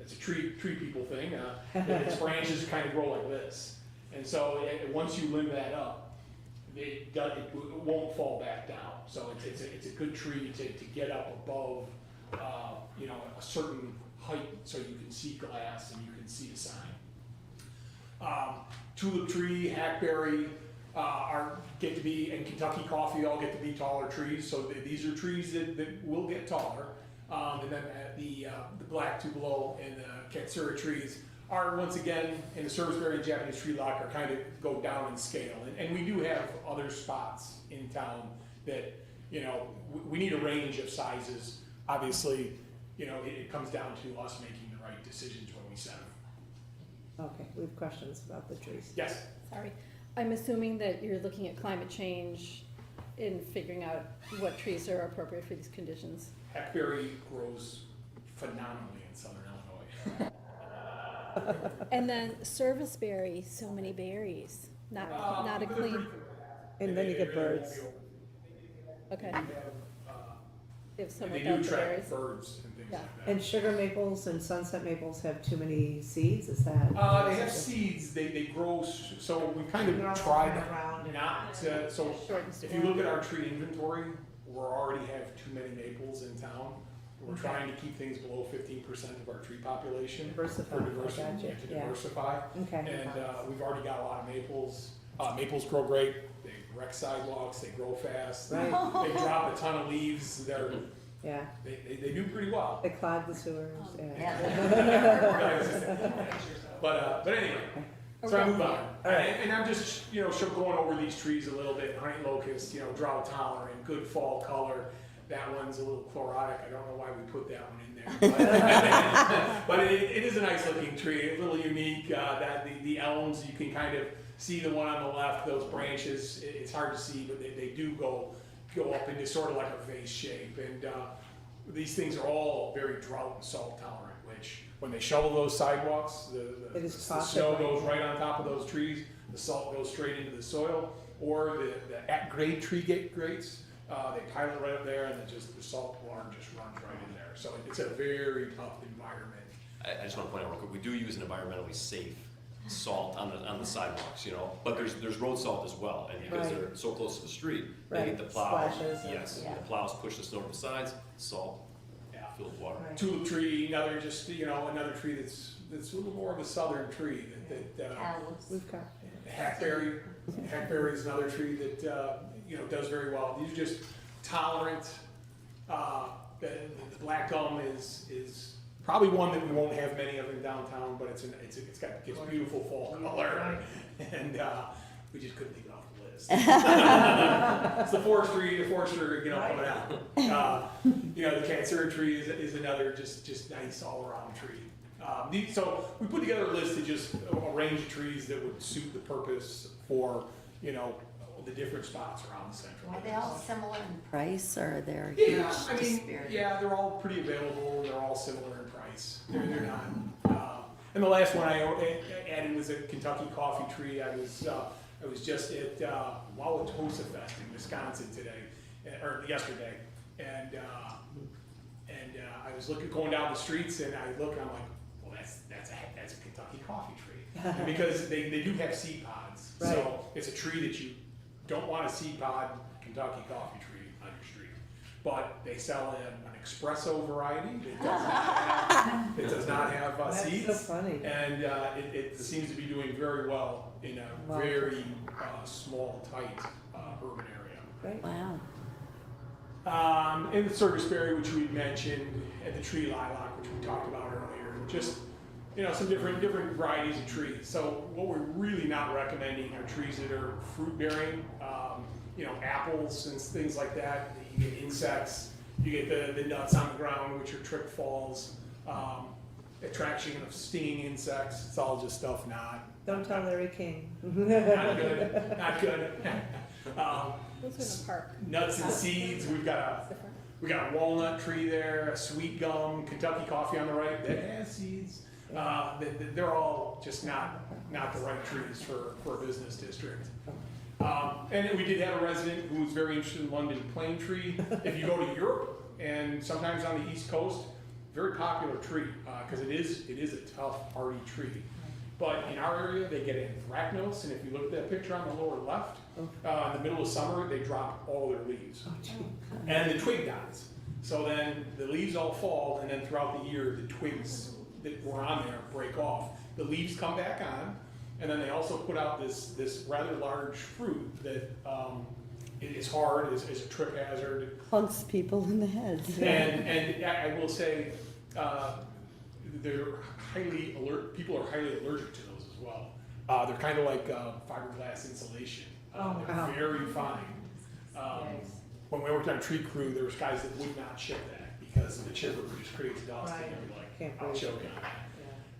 It's a tree people thing. Its branches kind of grow like this, and so once you limb that up, it won't fall back down. So it's a good tree to get up above a certain height, so you can see glass and you can see the sign. Tulip tree, hackberry and Kentucky coffee all get to be taller trees. So these are trees that will get taller. And then the black tupelo and the katsura trees are, once again, in the serviceberry and Japanese tree lock, are kind of go down in scale. And we do have other spots in town that, we need a range of sizes. Obviously, it comes down to us making the right decisions when we set them. Okay, we have questions about the trees. Yes? Sorry. I'm assuming that you're looking at climate change in figuring out what trees are appropriate for these conditions. Hackberry grows phenomenally in southern Illinois. And then serviceberry, so many berries, not a clean, And then you get birds. okay. If some They without do the attract berries. birds and things Yeah. like that. And sugar maples and sunset maples have too many seeds, is that? They have seeds, they grow, so we kind They're of all tried going around and- not to, so Short and if you sweet. look at our tree inventory, we already have too many maples in town. We're Okay. trying to keep things below 15% of our tree population. Diversify, For I diversity, gotcha, to yeah. diversify. Okay. And we've already got a lot of maples. Maples grow great, they wreck sidewalks, they grow fast, they Right. drop a ton of leaves, Yeah, they do pretty well. they clog the sewers, yeah. But anyway, so I move on. And I'm just, going over these trees a little bit. Honey locust, drought tolerant, good fall color. That one's a little chlorotic. I don't know why we put that one in there. But it is a nice looking tree, a little unique. The elms, you can kind of see the one on the left, those branches, it's hard to see, but they do go up into sort of like a vase shape. And these things are all very drought and salt tolerant, which when they shovel those sidewalks, It is the toxic, snow right? goes right on top of those trees, the salt goes straight into the soil, or the at-grade tree grates, they pile it right up there, and the salt water just runs right in there. So it's a very tough environment. I just want to point out real quick, we do use an environmentally safe salt on the sidewalks, you know, but there's road salt as well, and because Right. they're so close to the street, they Right, get the plow. splashes and- Yes, yeah. the plows push the snow to the sides, salt, Yeah. filled water. Right. Tulip tree, another another tree that's a little more of a southern tree that We've got, hackberry. Hackberry is another tree that does very well. These are just tolerant. The black gum is probably one that we won't have many of in downtown, but it's beautiful fall color, and we just couldn't take it off the list. It's the forester, coming out. The catsura tree is another just nice all around tree. So we put together a list of just a range of trees that would suit the purpose for the different spots around the central. Are they all similar in price, or are there Yeah, huge I mean, disparities? yeah, they're all pretty available. They're all similar in price. They're not. And the last one I added was a Kentucky coffee tree. I was just at Wauwatosa Fest in Wisconsin yesterday, and I was going down the streets, and I look, and I'm like, well, that's a Kentucky coffee tree, and because they do have seed pods, Right. so it's a tree that you don't want a seed pod Kentucky coffee tree on your street, but they sell an espresso variety that does not have that's so seeds, funny. and it seems to be doing very well in a Wow. very small, tight urban area. Great. Wow. And the serviceberry, which we mentioned, and the tree lilac, which we talked about earlier, just some different varieties of trees. So what we're really not recommending are trees that are fruit bearing, apples and things like that. You get insects, you get the nuts on the ground, which are trick falls, attraction of stinging insects. It's all just stuff Don't tell Larry King. not good, not good. Those are in the park. Nuts and seeds, we got a walnut tree there, a sweet gum, Kentucky coffee on the right that has seeds. They're all just not the right trees for a business district. And we did have a resident who was very interested in London plane tree. If you go to Europe and sometimes on the East Coast, very popular tree because it is a tough, hardy tree. But in our area, they get anthracnose, and if you look at that picture on the lower left, in the middle of summer, they drop all their leaves. And the twig dies. So then the leaves all fall, and then throughout the year, the twigs that were on there break off. The leaves come back on, and then they also put out this rather large fruit that is hard, is a trip hazard. Hunks people in the heads. And I will say, they're highly alert. People are highly allergic to those as well. They're kind of like fiberglass insulation. Oh, they're wow. very fine. When we worked on tree crew, there was guys that would not chip that because the chipper just creates dust, Right. and they're like, Can't I'll breathe. choke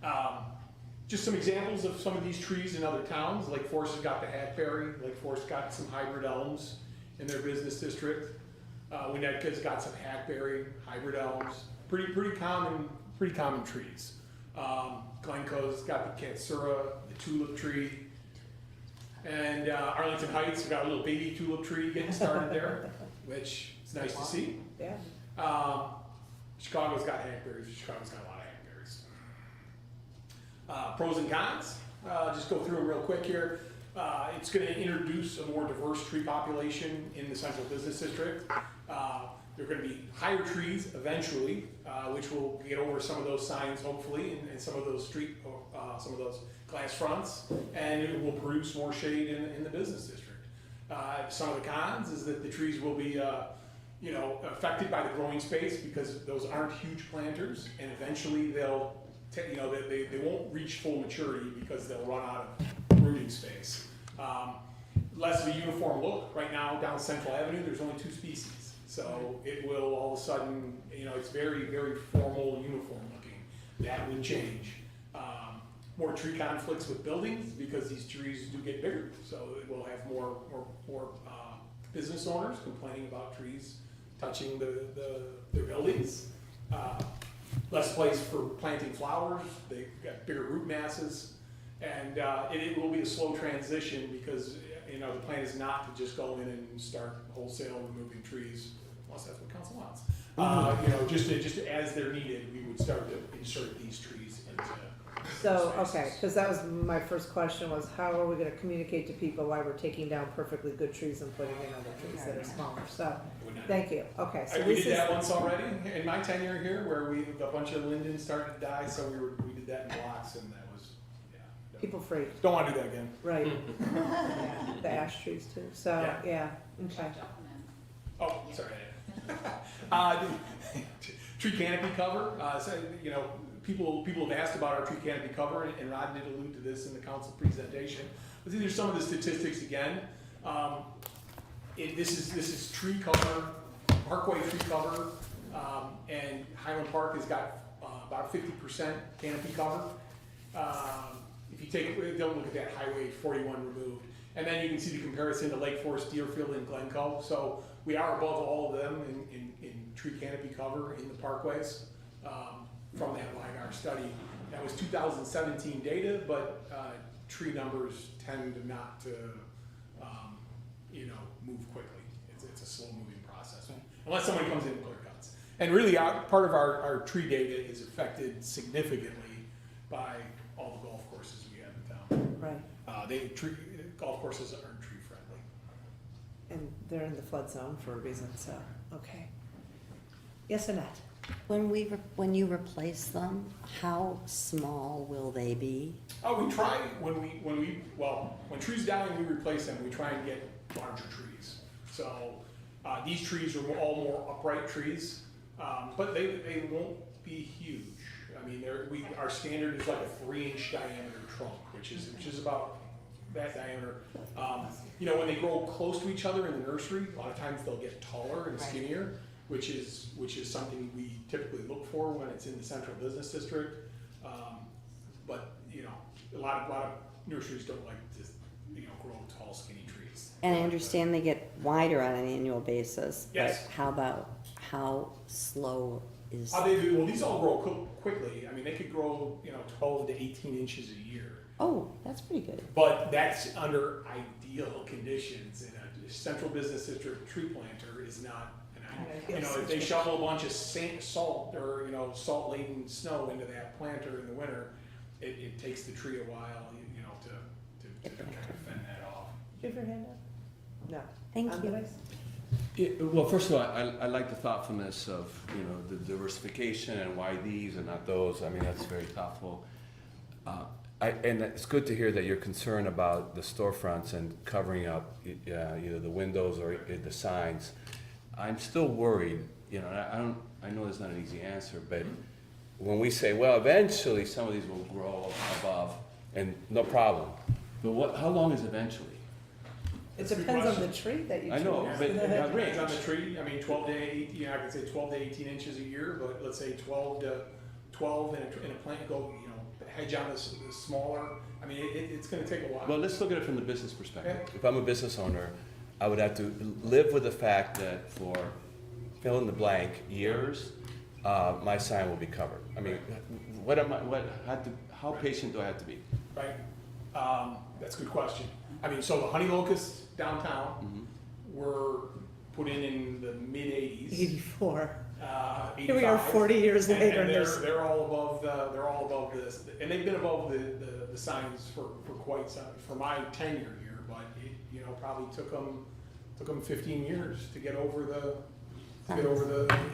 on it. Just some examples of some of these trees in other towns. Lake Forest has got the hackberry. Lake Forest got some hybrid elms in their business district. Winnetka's got some hackberry, hybrid elms. Pretty common trees. Glencoe's got the katsura, the tulip tree. And Arlington Heights, we've got a little baby tulip tree getting started there, which is nice to see. Yeah. Chicago's got hackberries. Chicago's got a lot of hackberries. Pros and cons, just go through them real quick here. It's going to introduce a more diverse tree population in the central business district. There are going to be higher trees eventually, which will get over some of those signs hopefully, and some of those some of those glass fronts, and it will produce more shade in the business district. Some of the cons is that the trees will be affected by the growing space because those aren't huge planters, and eventually they won't reach full maturity because they'll run out of rooting space. Less of a uniform look. Right now down Central Avenue, there's only 2 species. So it will all of a sudden, it's very, very formal, uniform looking. That would change. more tree conflicts with buildings because these trees do get bigger. So we'll have more business owners complaining about trees touching their buildings. Less place for planting flowers. They've got bigger root masses. And it will be a slow transition because, you know, the plan is not to just go in and start wholesale removing trees, unless that's what council wants. You know, just as they're needed, we would start to insert these trees into. So, spaces. okay, because that was my first question was how are we gonna communicate to people why we're taking down perfectly good trees and putting in other trees that are smaller, so, thank you, okay, so We this did is. that once already in my tenure here, where a bunch of lindens started to die, so we did that in blocks, and that was, yeah. People freaked, Don't wanna do that again. right, yeah, the ash trees too, so, Yeah. yeah, okay. Oh, sorry. Tree canopy cover, so, you know, people have asked about our tree canopy cover, and Rod did allude to this in the council presentation. But these are some of the statistics again. This is tree cover, parkway tree cover, and Highland Park has got about 50% canopy cover. If you don't look at that Highway 41 removed. And then you can see the comparison to Lake Forest, Deerfield, and Glencoe. So we are above all of them in tree canopy cover in the parkways from that LiDAR study. That was 2017 data, but tree numbers tend to not to, you know, move quickly. It's a slow moving process, unless someone comes in and clear cuts. And really, part of our tree data is affected significantly by all the golf courses we have in town. Right, Golf courses aren't tree friendly. and they're in the flood zone for a reason, so, okay. Yes, Annette? When you replace them, how small will they be? Oh, we try, when trees die and we replace them, we try and get larger trees. So, these trees are all more upright trees, but they won't be huge. I mean, our standard is like a 3-inch diameter trunk, which is about that diameter. You know, when they grow close to each other in the nursery, a lot of times they'll get taller and skinnier, which is something we typically look for when it's in the central business district. But you know, a lot of nurseries don't like to, you know, grow tall, skinny trees. And I understand they get wider on an annual basis. Yes. But how slow is? They do. Well, these all grow quickly. I mean, they could grow, you know, 12 to 18 inches a year. Oh, that's pretty good. But that's under ideal conditions. And a central business district tree planter is not an ideal. You know, if they shovel a bunch of salt or, you know, salt-laden snow into that planter in the winter, it takes the tree a while, you know, to kind of fend that off. Did you have your hand up? No. Thank you. Andres? Well, first of all, I like the thoughtfulness of, you know, the diversification and why these and not those. I mean, that's very thoughtful. And it's good to hear that you're concerned about the storefronts and covering up either the windows or the signs. I'm still worried, you know, I know there's not an easy answer, but when we say, well, eventually some of these will grow above, and no problem. But how long is eventually? It depends on the tree that you choose. I know, but It depends on the tree. I mean, 12 to 18, you know, I could say 12 to 18 inches a year, but let's say 12 in a plant, go, you know, hedge on the smaller. I mean, it's gonna take a while. Well, let's look at it from the business perspective. Yeah. If I'm a business owner, I would have to live with the fact that for fill in the blank years, my sign will be covered. I mean, how patient do I have to be? Right? That's a good question. I mean, so the honey locusts downtown were put in the mid-80s. 84. 85. Here we are 40 years later. And and they're all above this, and they've been above the signs for quite some, for my tenure here, but it, you know, probably took them 15 years to get over the,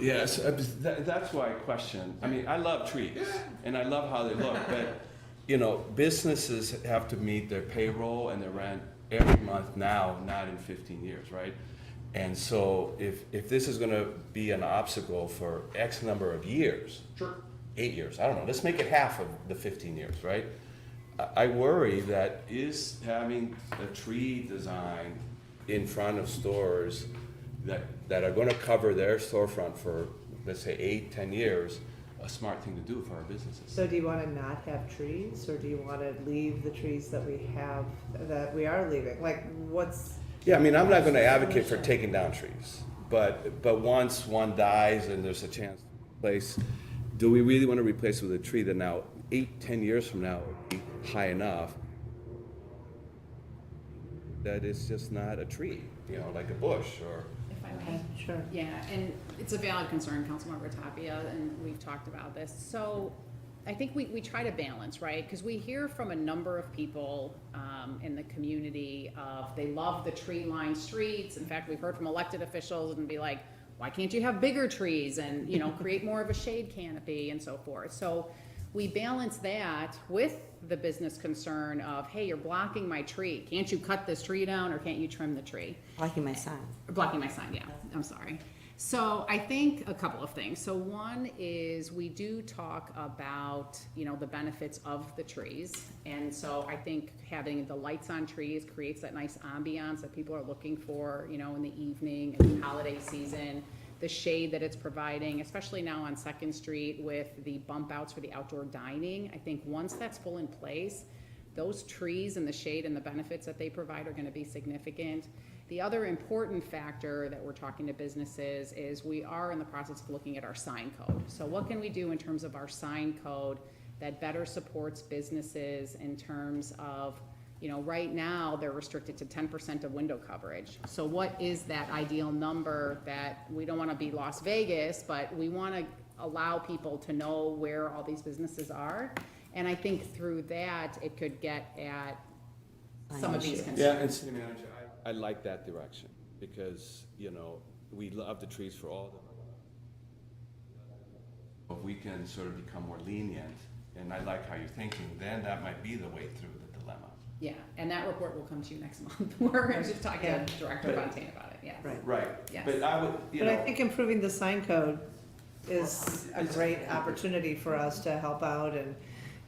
Yes, that's why I question. I mean, I love trees, and I love how they look, but, you know, businesses have to meet their payroll and their rent every month now, not in 15 years, right? And so if this is gonna be an obstacle for X number of years, Sure. 8 years, I don't know, let's make it half of the 15 years, right? I worry that is having a tree design in front of stores that are gonna cover their storefront for, let's say, 8, 10 years, a smart thing to do for our businesses. So do you want to not have trees, or do you want to leave the trees that we have, that we are leaving? Like, what's, Yeah, I mean, I'm not gonna advocate for taking down trees, but once one dies and there's a chance to replace, do we really wanna replace it with a tree that now 8-10 years from now would be high enough that it's just not a tree, you know, like a bush or? If I may. sure. Yeah, and it's a valid concern, Councilmember Tapia, and we've talked about this. So I think we try to balance, right? Because we hear from a number of people in the community of they love the tree-lined streets. In fact, we've heard from elected officials and be like, why can't you have bigger trees and, you know, create more of a shade canopy and so forth. So we balance that with the business concern of, hey, you're blocking my tree. Can't you cut this tree down or can't you trim the tree? Blocking my sign. Blocking my sign, yeah, I'm sorry. So I think a couple of things. So one is we do talk about, you know, the benefits of the trees. And so I think having the lights on trees creates that nice ambiance that people are looking for, you know, in the evening and the holiday season. The shade that it's providing, especially now on Second Street with the bump outs for the outdoor dining. I think once that's full in place, those trees and the shade and the benefits that they provide are gonna be significant. The other important factor that we're talking to businesses is we are in the process of looking at our sign code. So what can we do in terms of our sign code that better supports businesses in terms of, you know, right now they're restricted to 10% of window coverage. So what is that ideal number that we don't want to be Las Vegas, but we want to allow people to know where all these businesses are? And I think through that, it could get at some of these concerns. Yeah, and city manager, I like that direction, because, you know, we love the trees for all of them. If we can sort of become more lenient, and I like how you're thinking, then that might be the way through the dilemma. Yeah, and that report will come to you next month. We're just talking to Director Fontaine about it, yes. Right. Right, Yes. but I would, you But I know, think improving the sign code is a great opportunity for us to help out and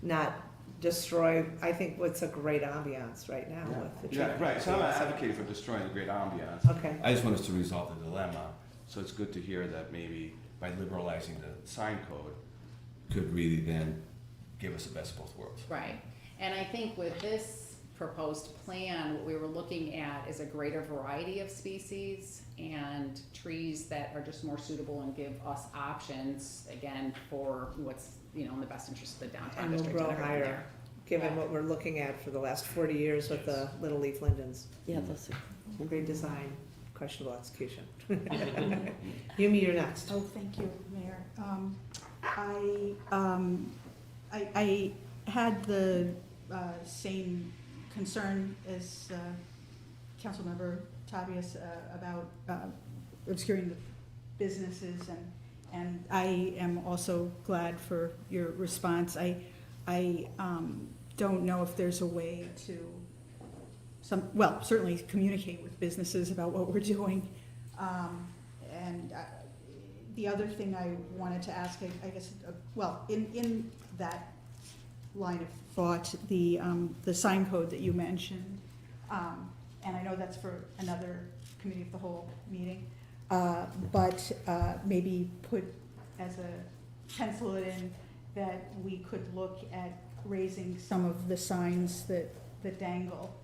not destroy, I think what's a great ambiance right now with the tree. yeah, right, so I'm not advocating for destroying the great ambiance. Okay. I just want us to resolve the dilemma, so it's good to hear that maybe by liberalizing the sign code could really then give us the best of both worlds. Right, and I think with this proposed plan, what we were looking at is a greater variety of species and trees that are just more suitable and give us options, again, for what's, you know, in the best interest of the downtown And will district. grow and everything higher, there. given Yeah. what we're looking at for the last 40 years with the little leaf lindens. Yeah, those are. Great design, questionable execution. Yumi, you're next. Oh, thank you, Mayor. I had the same concern as Councilmember Tabias about obscuring the businesses, and I am also glad for your response. I don't know if there's a way to certainly communicate with businesses about what we're doing. The other thing I wanted to ask, I guess, in that line of thought, the sign code that you mentioned, and I know that's for another committee of the whole meeting, but maybe put as a pencil it in that we could look at raising some of the signs that dangle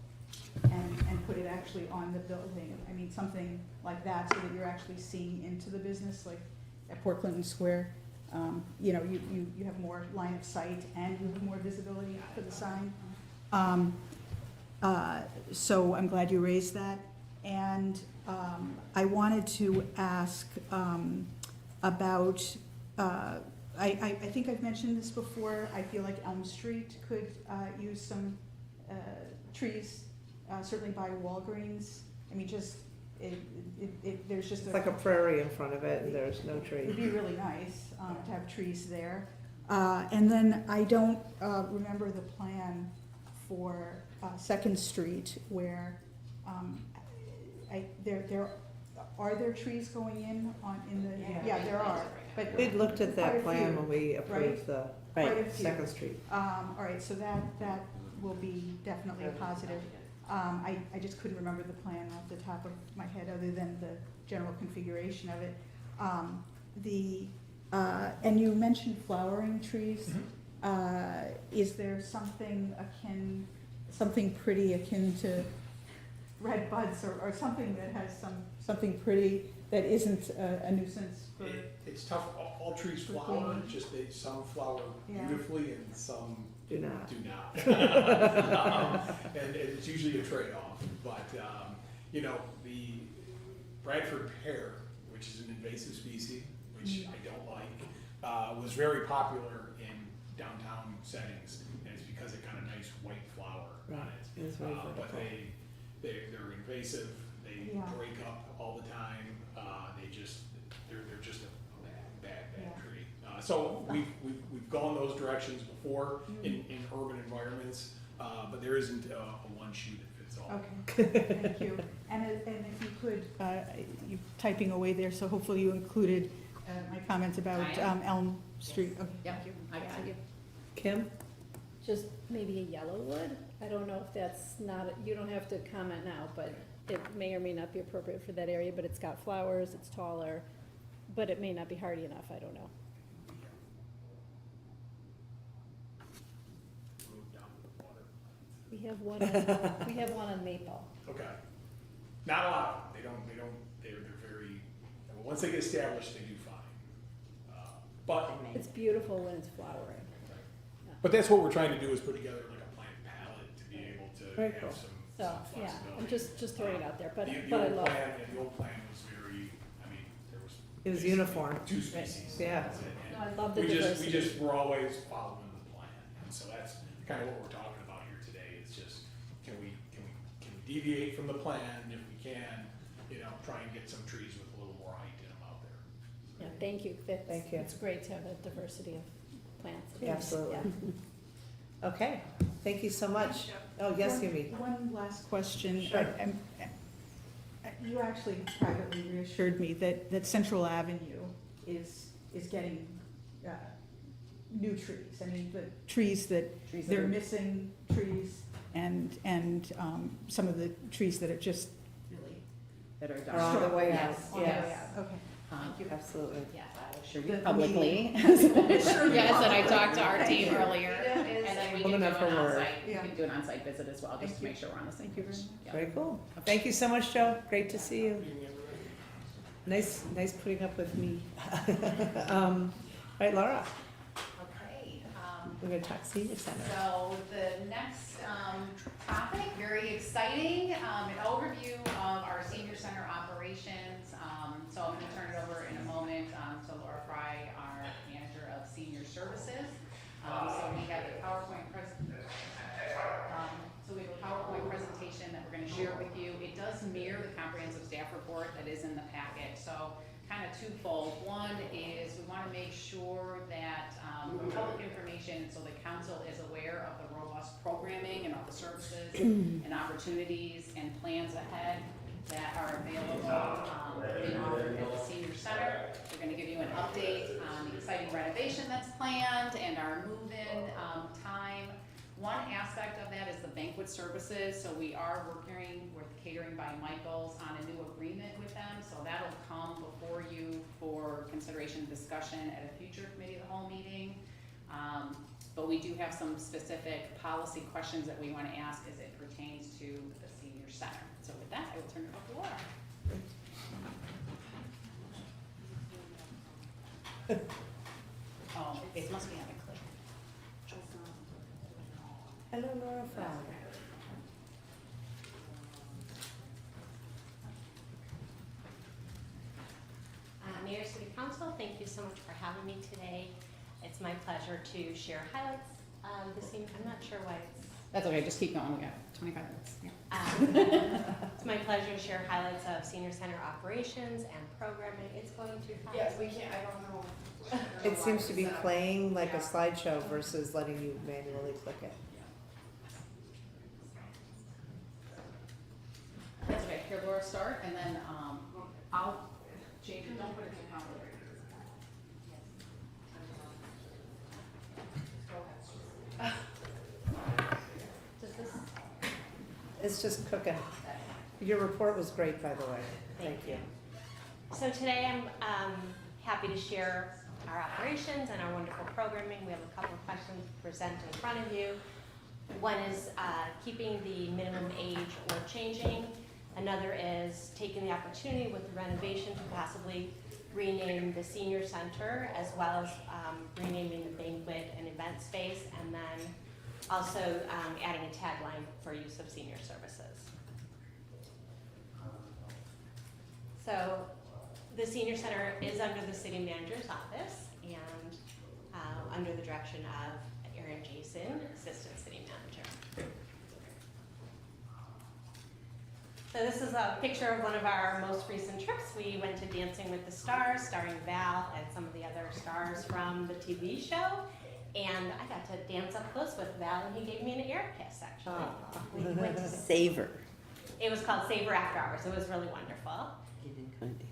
and put it actually on the building. I mean, something like that, so that you're actually seeing into the business, like at Port Clinton Square. You know, you have more line of sight and you have more visibility for the sign. So I'm glad you raised that. And I wanted to ask about, I think I've mentioned this before, I feel like Elm Street could use some trees, certainly by Walgreens. I mean, just, there's just It's like a prairie in front of it, and there's no It would tree. be really nice to have trees there. And then I don't remember the plan for Second Street where are there trees going in the, yeah, there are. But We looked at quite a that plan few, when we approved the quite a few. Second Street. All right, so that will be definitely a positive. I just couldn't remember the plan off the top of my head, other than the general configuration of it. And you mentioned flowering trees. Is there something pretty akin to red buds or something that has something pretty that isn't a nuisance for? It's tough, all trees For flower, cleaning. just some flower Yeah. beautifully and some Do not. do not. And it's usually a trade-off, but, you know, the Bradford pear, which is an invasive species, which I don't like, was very popular in downtown settings, and it's because it got a nice white flower on it. It's very But vertical. they're invasive, they Yeah. break up all the time, they're just a bad Yeah. tree. So we've gone those directions before in urban environments, but there isn't a one shoe that fits all. Okay, thank you. And if you could, you're typing away there, so hopefully you included my comments about I am. Elm Street. Okay, Yep, thank you. I got you. Kim? Just maybe a yellow wood? I don't know if that's not, you don't have to comment now, but it may or may not be appropriate for that area, but it's got flowers, it's taller, but it may not be hardy enough, I don't know. Move down to the water. We have one on Maple. Okay. Not a lot, they're very, once they get established, they do fine. But It's beautiful when it's flowering. But that's what we're trying to do, is put together like a plant palette to be able to Very have cool. some So, yeah, I'm flexibility. just throwing it out there, but The I old love. plan, the old plan was very, I mean, there was. It was basically uniform. Two species. Yeah. That's it. And No, I love the we diversity. we're always following the plan, and so that's kind of what we're talking about here today, is just, can we deviate from the plan? If we can, you know, try and get some trees with a little more height in them out there. Yeah, thank you. Thank you. It's great to have a diversity of plants. Absolutely. Yeah. Okay, thank you so much. Oh, yes, Yumi. One last question. Sure. You actually privately reassured me that Central Avenue is getting new trees. I mean, the trees that, they're missing trees and some of the trees that are just really. That are Are on the way out. Yes, on the way Yes, out. Okay. absolutely. Yeah. Sure The publicly. Yes, and I talked to our team earlier, and then we can do Woman an of her word. on-site, we Yeah. can do an on-site visit as well, just Thank to make sure we're on the same page. Yeah. Very cool. Thank you so much, Joe. Great to see you. Nice putting up with me. Right, Laura, Okay, we're gonna talk senior center. so the next topic, very exciting, an overview of our senior center operations. So I'm gonna turn it over in a moment to Laura Fry, our manager of senior services. So we have a PowerPoint presentation that we're gonna share with you. It does mirror the comprehensive staff report that is in the packet. So kind of twofold. One is we want to make sure that public information, so the council is aware of the robust programming and all the services and opportunities and plans ahead that are available being offered at the senior center. We're going to give you an update on the exciting renovation that's planned and our move-in time. One aspect of that is the banquet services, so we are working with Catering by Michael's on a new agreement with them, so that'll come before you for consideration and discussion at a future committee of the whole meeting. But we do have some specific policy questions that we want to ask as it pertains to the senior center. So with that, I will turn it over to Laura. Oh, it must be on the clip. Hello, Laura Fry. Mayor, City Council, thank you so much for having me today. It's my pleasure to share highlights of the senior, I'm not sure why it's. That's okay, just keep going, we got 25 minutes. Yeah. It's my pleasure to share highlights of senior center operations and programming. It's going too fast. Yes, we can't, I don't know. It seems to be playing like a slideshow versus letting you manually click it. That's okay, here Laura start, and then I'll change it, don't put it too complicated. Does this? It's just cooking. Your report was great, by the way. Thank you. So today I'm happy to share our operations and our wonderful programming. We have a couple of questions to present in front of you. One is keeping the minimum age or changing. Another is taking the opportunity with the renovation to possibly rename the senior center, as well as renaming the banquet and event space, and then also adding a tagline for use of senior services. So the senior center is under the city manager's office and under the direction of Erin Jason, assistant city manager. So this is a picture of one of our most recent trips. We went to Dancing with the Stars, starring Val and some of the other stars from the TV show. And I got to dance up close with Val, and he gave me an air kiss, actually. We went to Savor. It was called Savor After Hours. It was really wonderful. You didn't go to dance.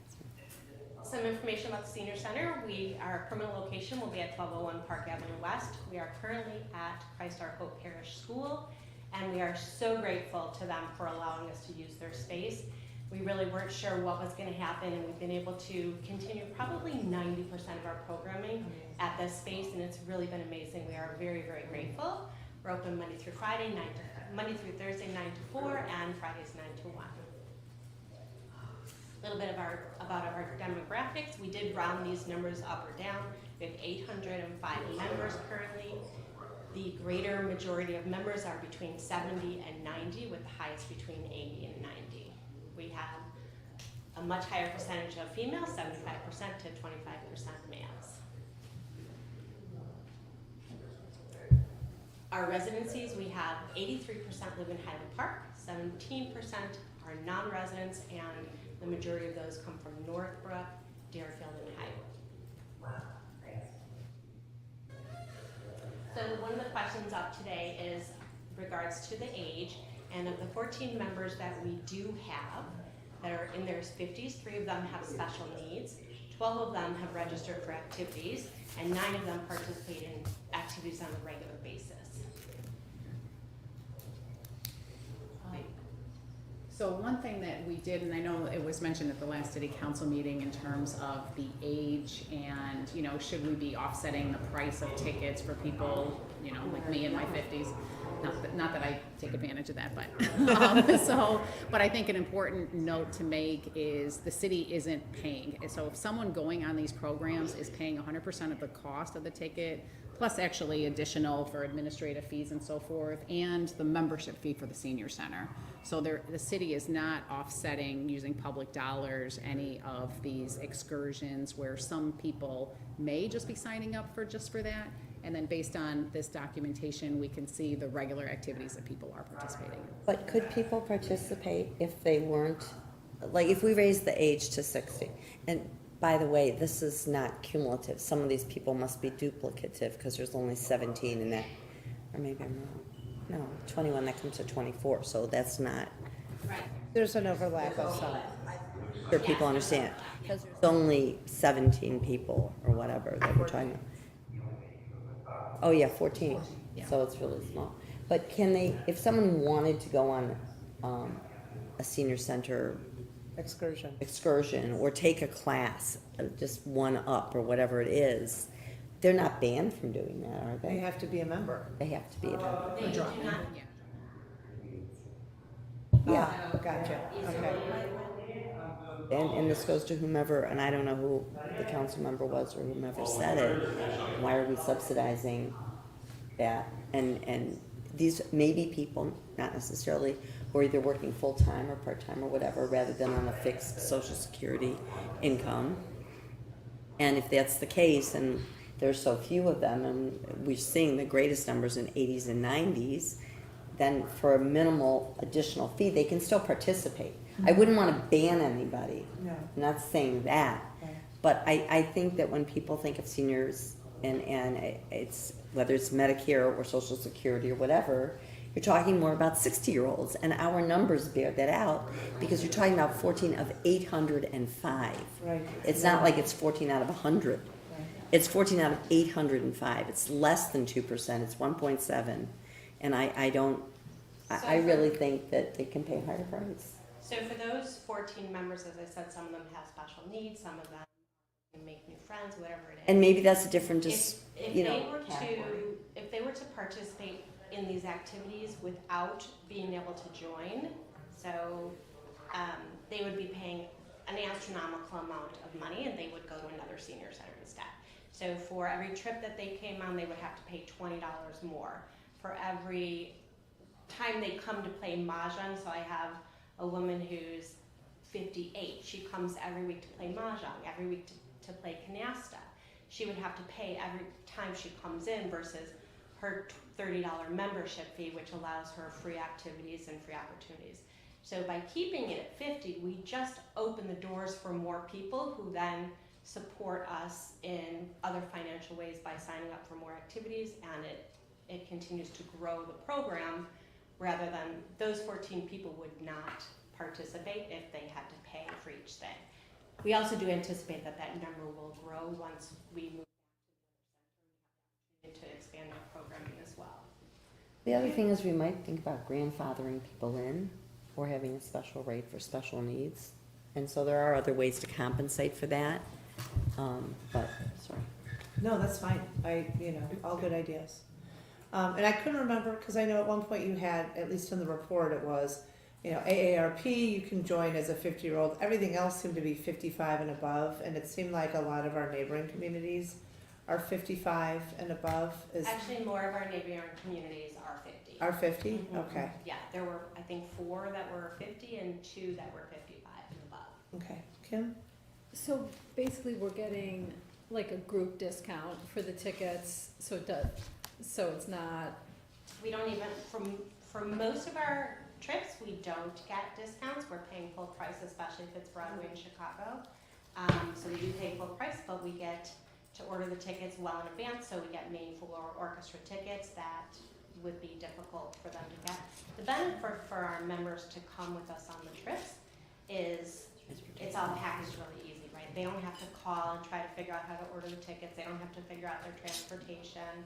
Some information about the senior center. Our permanent location will be at 1201 Park Avenue West. We are currently at Christ Our Hope Parish School, and we are so grateful to them for allowing us to use their space. We really weren't sure what was going to happen, and we've been able to continue probably 90% of our programming at this space, and it's really been amazing. We are very, very grateful. We're open Monday through Thursday, 9 to 4, and Fridays 9 to 1. A little bit about our demographics. We did round these numbers up or down. We have 805 members currently. The greater majority of members are between 70 and 90, with the highest between 80 and 90. We have a much higher percentage of females, 75% to 25% males. Our residencies, we have 83% live in Highland Park, 17% are non-residents, and the majority of those come from Northbrook, Deerfield, and Highland. So one of the questions up today is regards to the age, and of the 14 members that we do have that are in their 50s, 3 of them have special needs, 12 of them have registered for activities, and 9 of them participate in activities on a regular basis. So one thing that we did, and I know it was mentioned at the last city council meeting in terms of the age and, you know, should we be offsetting the price of tickets for people, you know, like me in my 50s? Not that I take advantage of that, but but I think an important note to make is the city isn't paying. So if someone going on these programs is paying 100% of the cost of the ticket, plus actually additional for administrative fees and so forth, and the membership fee for the senior center. So the city is not offsetting, using public dollars, any of these excursions where some people may just be signing up for that. And then based on this documentation, we can see the regular activities that people are participating in. But could people participate if they weren't, like if we raised the age to 60? And by the way, this is not cumulative. Some of these people must be duplicative because there's only 17 in that, or maybe I'm wrong. No, 21, that comes to 24, so that's not. Right. There's an overlap of some. Sure people understand. Because there's only 17 people or whatever that we're talking about. Oh yeah, 14. Yeah. So it's really small. But can they, if someone wanted to go on a senior center excursion or take a class, just one up or whatever it is, they're not banned from doing that, are they? They have to be a member. They have to be a member. They do not. Yeah. Gotcha, okay. And this goes to whomever, and I don't know who the council member was or whomever said it. Why are we subsidizing that? And these may be people, not necessarily, who are either working full-time or part-time or whatever, rather than on a fixed Social Security income. And if that's the case, and there's so few of them, and we're seeing the greatest numbers in 80s and 90s, then for a minimal additional fee, they can still participate. I wouldn't want to ban anybody. No. I'm not saying that. Right. But I think that when people think of seniors and it's whether it's Medicare or Social Security or whatever, you're talking more about 60-year-olds. And our numbers bear that out because you're talking about 14 of 805. Right. It's not like it's 14 out of 100. Right. It's 14 out of 805. It's less than 2%. It's 1.7. And I really think that they can pay a higher price. So for those 14 members, as I said, some of them have special needs, some of them and make new friends, whatever it is. And maybe that's a different, just, If you they know, were category. if they were to participate in these activities without being able to join, so they would be paying an astronomical amount of money, and they would go to another senior center instead. So for every trip that they came on, they would have to pay $20 more. For every time they come to play mahjong, so I have a woman who's 58. She comes every week to play mahjong, every week to play canasta. She would have to pay every time she comes in versus her $30 membership fee, which allows her free activities and free opportunities. So by keeping it at 50, we just open the doors for more people who then support us in other financial ways by signing up for more activities, and it continues to grow the program rather than those 14 people would not participate if they had to pay for each thing. We also do anticipate that that number will grow once we move to expand our programming as well. The other thing is we might think about grandfathering people in or having a special rate for special needs. And so there are other ways to compensate for that. But, sorry. No, that's fine. All good ideas. And I couldn't remember, because I know at one point you had, at least in the report, it was, AARP, you can join as a 50-year-old. Everything else seemed to be 55 and above, and it seemed like a lot of our neighboring communities are 55 and above. Actually, more of our neighboring communities are 50. Are 50? Mm-hmm. Okay. Yeah, there were, I think, 4 that were 50 and 2 that were 55 and above. Okay. Kim? So basically, we're getting like a group discount for the tickets, so it's not, We don't even, for most of our trips, we don't get discounts. We're paying full price, especially if it's Broadway in Chicago. So we do pay full price, but we get to order the tickets well in advance, so we get main floor orchestra tickets that would be difficult for them to get. The benefit for our members to come with us on the trips is it's all packaged really easy, right? They don't have to call and try to figure out how to order the tickets. They don't have to figure out their transportation.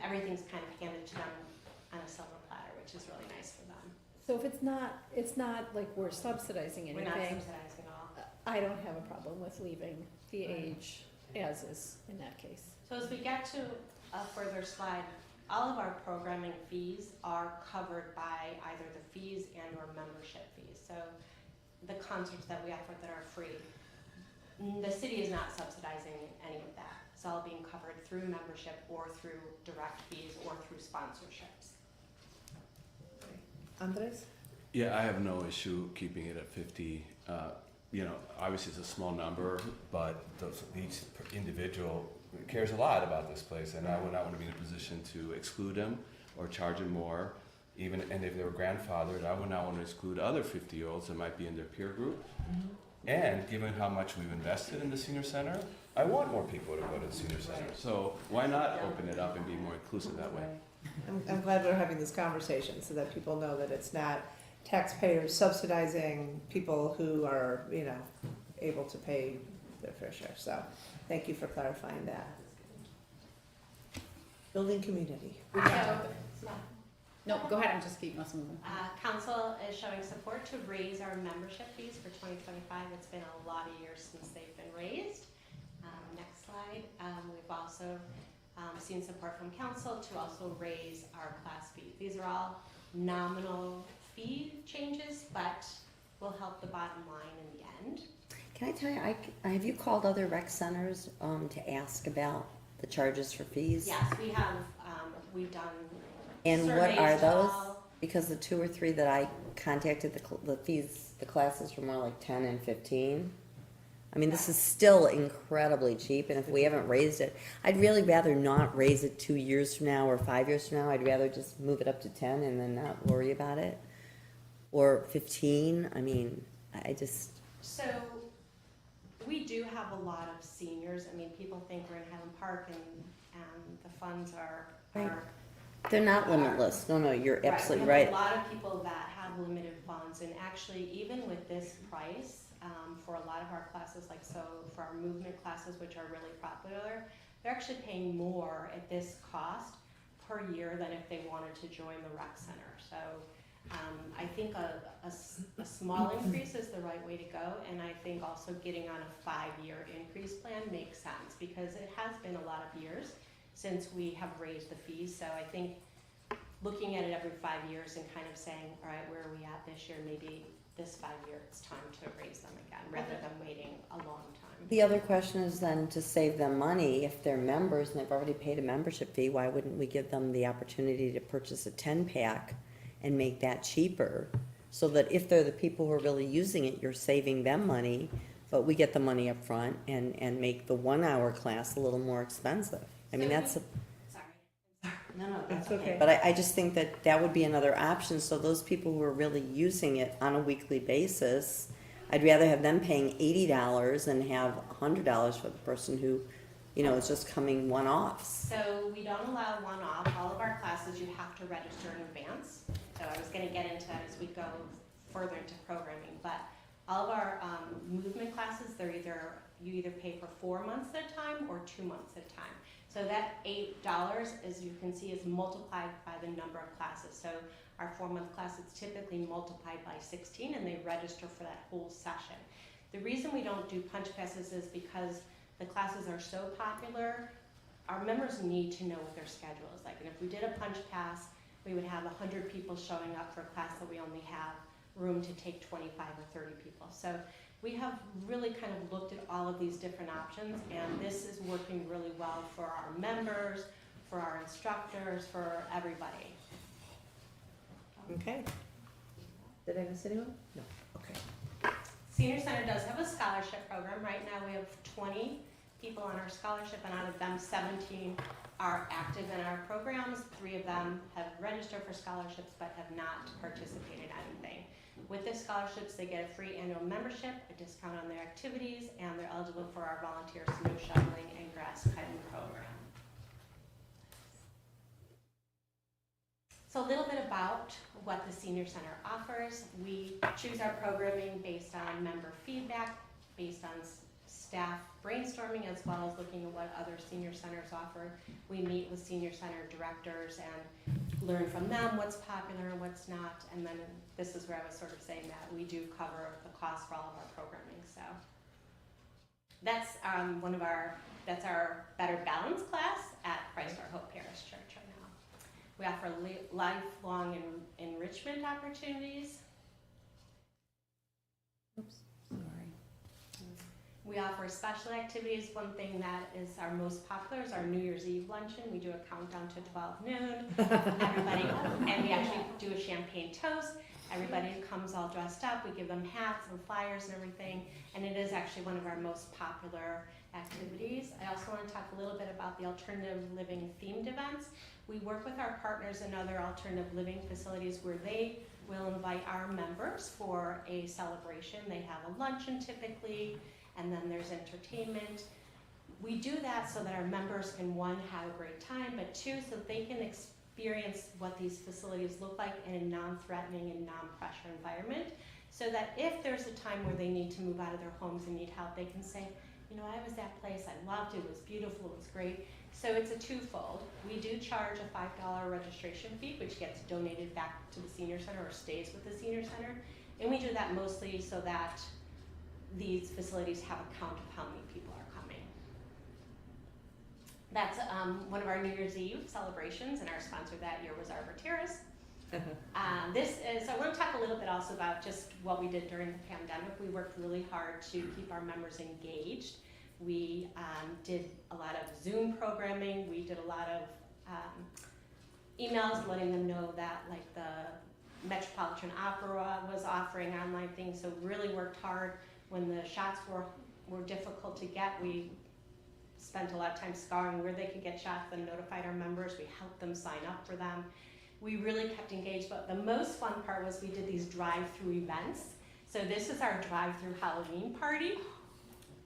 Everything's kind of handed to them on a silver platter, which is really nice for them. so if it's not like we're subsidizing We're not anything, subsidizing at all. I don't have a problem with leaving the age as is in that case. So as we get to a further slide, all of our programming fees are covered by either the fees and or membership fees. So the concerts that we offer that are free, the city is not subsidizing any of that. It's all being covered through membership or through direct fees or through sponsorships. Andres? Yeah, I have no issue keeping it at 50. Obviously it's a small number, but each individual cares a lot about this place, and I would not want to be in a position to exclude them or charge them more. And if they were grandfathered, I would not want to exclude other 50-year-olds that might be in their peer group. Mm-hmm. And given how much we've invested in the senior center, I want more people to go to the senior center. So why not open it up and be more inclusive that way? I'm glad we're having this conversation so that people know that it's not taxpayers subsidizing people who are, able to pay their fair share. So thank you for clarifying that. Building community. No, go ahead, I'm just keeping us moving. Council is showing support to raise our membership fees for 2025. It's been a lot of years since they've been raised. Next slide. We've also seen support from council to also raise our class fees. These are all nominal fee changes, but will help the bottom line in the end. Can I tell you, have you called other rec centers to ask about the charges for fees? Yes, we have. We've done. And what are surveys those? all- Because the 2 or 3 that I contacted, the fees, the classes were more like 10 and 15. I mean, this is still incredibly cheap, and if we haven't raised it, I'd really rather not raise it 2 years from now or 5 years from now. I'd rather just move it up to 10 and then not worry about it. Or 15, I mean, I just... So we do have a lot of seniors. I mean, people think we're in Highland Park and the funds are Right. They're not limitless. No, you're absolutely We right. have a lot of people that have limited funds, and actually, even with this price, for a lot of our classes, like so for our movement classes, which are really popular, they're actually paying more at this cost per year than if they wanted to join the rec center. So I think a small increase is the right way to go, and I think also getting on a 5-year increase plan makes sense, because it has been a lot of years since we have raised the fees, so I think looking at it every 5 years and kind of saying, all right, where are we at this year, maybe this 5 year, it's time to raise them again, rather than waiting a long time. The other question is then to save them money, if they're members and they've already paid a membership fee, why wouldn't we give them the opportunity to purchase a 10-pack and make that cheaper? So that if they're the people who are really using it, you're saving them money, but we get the money up front and make the 1-hour class a little more expensive. I mean, that's a. Sorry. No, That's okay. But I just think that that would be another option, so those people who are really using it on a weekly basis, I'd rather have them paying $80 than have $100 for the person who, you know, is just coming one-offs. So we don't allow one-off. All of our classes you have to register in advance. So I was going to get into that as we go further into programming. But all of our movement classes, you either pay for 4 months at a time or 2 months at a time. So that $8, as you can see, is multiplied by the number of classes. So our 4-month class is typically multiplied by 16, and they register for that whole session. The reason we don't do punch passes is because the classes are so popular, our members need to know what their schedule is like. And if we did a punch pass, we would have 100 people showing up for a class that we only have room to take 25 or 30 people. So we have really kind of looked at all of these different options, and this is working really well for our members, for our instructors, for everybody. Okay. Did I miss anyone? No. Okay. Senior Center does have a scholarship program. Right now we have 20 people on our scholarship, and out of them 17 are active in our programs. 3 of them have registered for scholarships but have not participated in anything. With the scholarships, they get a free annual membership, a discount on their activities, and they're eligible for our volunteer snow shoveling and grass cutting program. So a little bit about what the Senior Center offers. We choose our programming based on member feedback, based on staff brainstorming, as well as looking at what other senior centers offer. We meet with senior center directors and learn from them what's popular and what's not. And then this is where I was sort of saying that we do cover the cost for all of our programming. So that's that's our Better Balance class at Christ Our Hope Parish Church right now. We offer lifelong enrichment opportunities. Oops, sorry. We offer special activities. One thing that is our most popular is our New Year's Eve luncheon. We do a countdown to 12 noon. Everybody, and we actually do a champagne toast. Everybody comes all dressed up. We give them hats and flyers and everything. And it is actually one of our most popular activities. I also want to talk a little bit about the alternative living themed events. We work with our partners in other alternative living facilities where they will invite our members for a celebration. They have a luncheon typically, and then there's entertainment. We do that so that our members can, 1, have a great time, but 2, so they can experience what these facilities look like in a non-threatening and non-pressure environment, so that if there's a time where they need to move out of their homes and need help, they can say, you know, I was that place, I loved it, it was beautiful, it was great. So it's a twofold. We do charge a $5 registration fee, which gets donated back to the senior center or stays with the senior center. And we do that mostly so that these facilities have a count of how many people are coming. That's one of our New Year's Eve celebrations, and our sponsor that year was Arbor Terrace. So I want to talk a little bit also about just what we did during the pandemic. We worked really hard to keep our members engaged. We did a lot of Zoom programming. We did a lot of emails letting them know that, like, the Metropolitan Opera was offering online things, so really worked hard. When the shots were difficult to get, we spent a lot of time scouring where they could get shots and notified our members. We helped them sign up for them. We really kept engaged, but the most fun part was we did these drive-through events. So this is our drive-through Halloween party.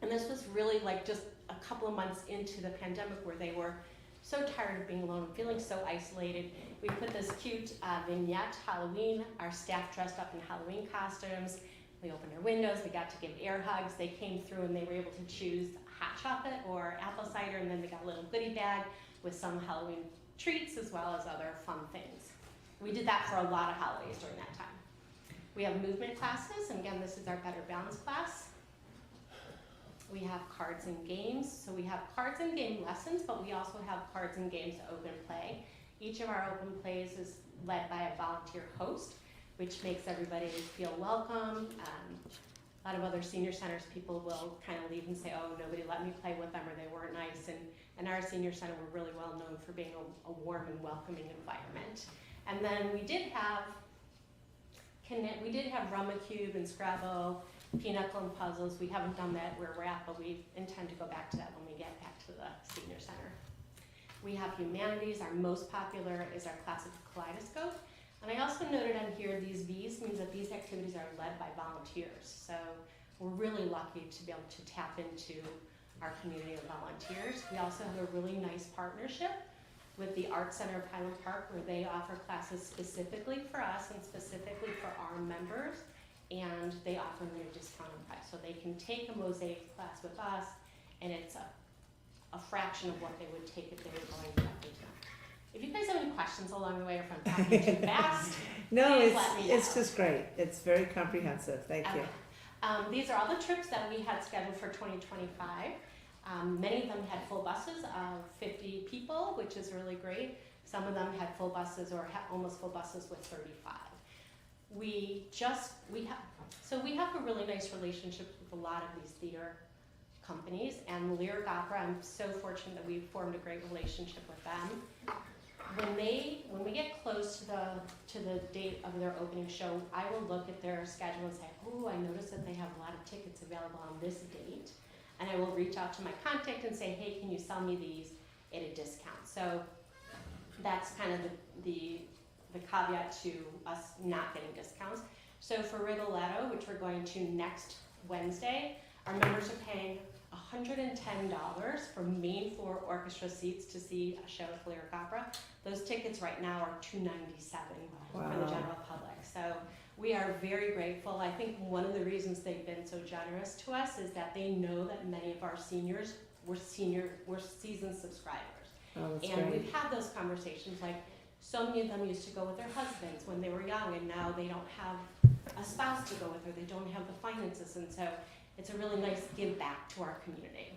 And this was really like just a couple of months into the pandemic where they were so tired of being alone and feeling so isolated. We put this cute vignette, Halloween. Our staff dressed up in Halloween costumes. We opened our windows, we got to give air hugs. They came through and they were able to choose hot chocolate or apple cider, and then they got a little goodie bag with some Halloween treats as well as other fun things. we did that for a lot of holidays during that time. We have movement classes, and again, this is our Better Balance class. We have cards and games, so we have cards and game lessons, but we also have cards and games open play. Each of our open plays is led by a volunteer host, which makes everybody feel welcome. A lot of other senior centers, people will kind of leave and say, oh, nobody let me play with them, or they weren't nice. And our senior center, we're really well known for being a warm and welcoming environment. And then we did have Rummacube and Scrabble, Pinochle and puzzles. We haven't done that where we're at, but we intend to go back to that when we get back to the senior center. We have humanities. Our most popular is our class of Kaleidoscope. And I also noted on here, these V's means that these activities are led by volunteers. So we're really lucky to be able to tap into our community of volunteers. We also have a really nice partnership with the Art Center of Highland Park, where they offer classes specifically for us and specifically for our members, and they offer them a discounted price. So they can take a mosaic class with us, and it's a fraction of what they would take if they were going directly to them. If you guys have any questions along the way, or if I'm talking too fast, No, please let me know. it's just great. It's very comprehensive. Thank you. These are all the trips that we had scheduled for 2025. Many of them had full buses of 50 people, which is really great. Some of them had full buses or almost full buses with 35. We have a really nice relationship with a lot of these theater companies, and Lyric Opera, I'm so fortunate that we've formed a great relationship with them. When we get close to the date of their opening show, I will look at their schedule and say, oh, I noticed that they have a lot of tickets available on this date. And I will reach out to my contact and say, hey, can you sell me these at a discount? So that's kind of the caveat to us not getting discounts. So for Rigoletto, which we're going to next Wednesday, our members are paying $110 for main floor orchestra seats to see a show with Lyric Opera. Those tickets right now are $297 for the general public. So we are very grateful. I think one of the reasons they've been so generous to us is that they know that many of our seniors were seasoned subscribers. Oh, that's And great. we've had those conversations, like so many of them used to go with their husbands when they were young, and now they don't have a spouse to go with, or they don't have the finances, and so it's a really nice give back to our community.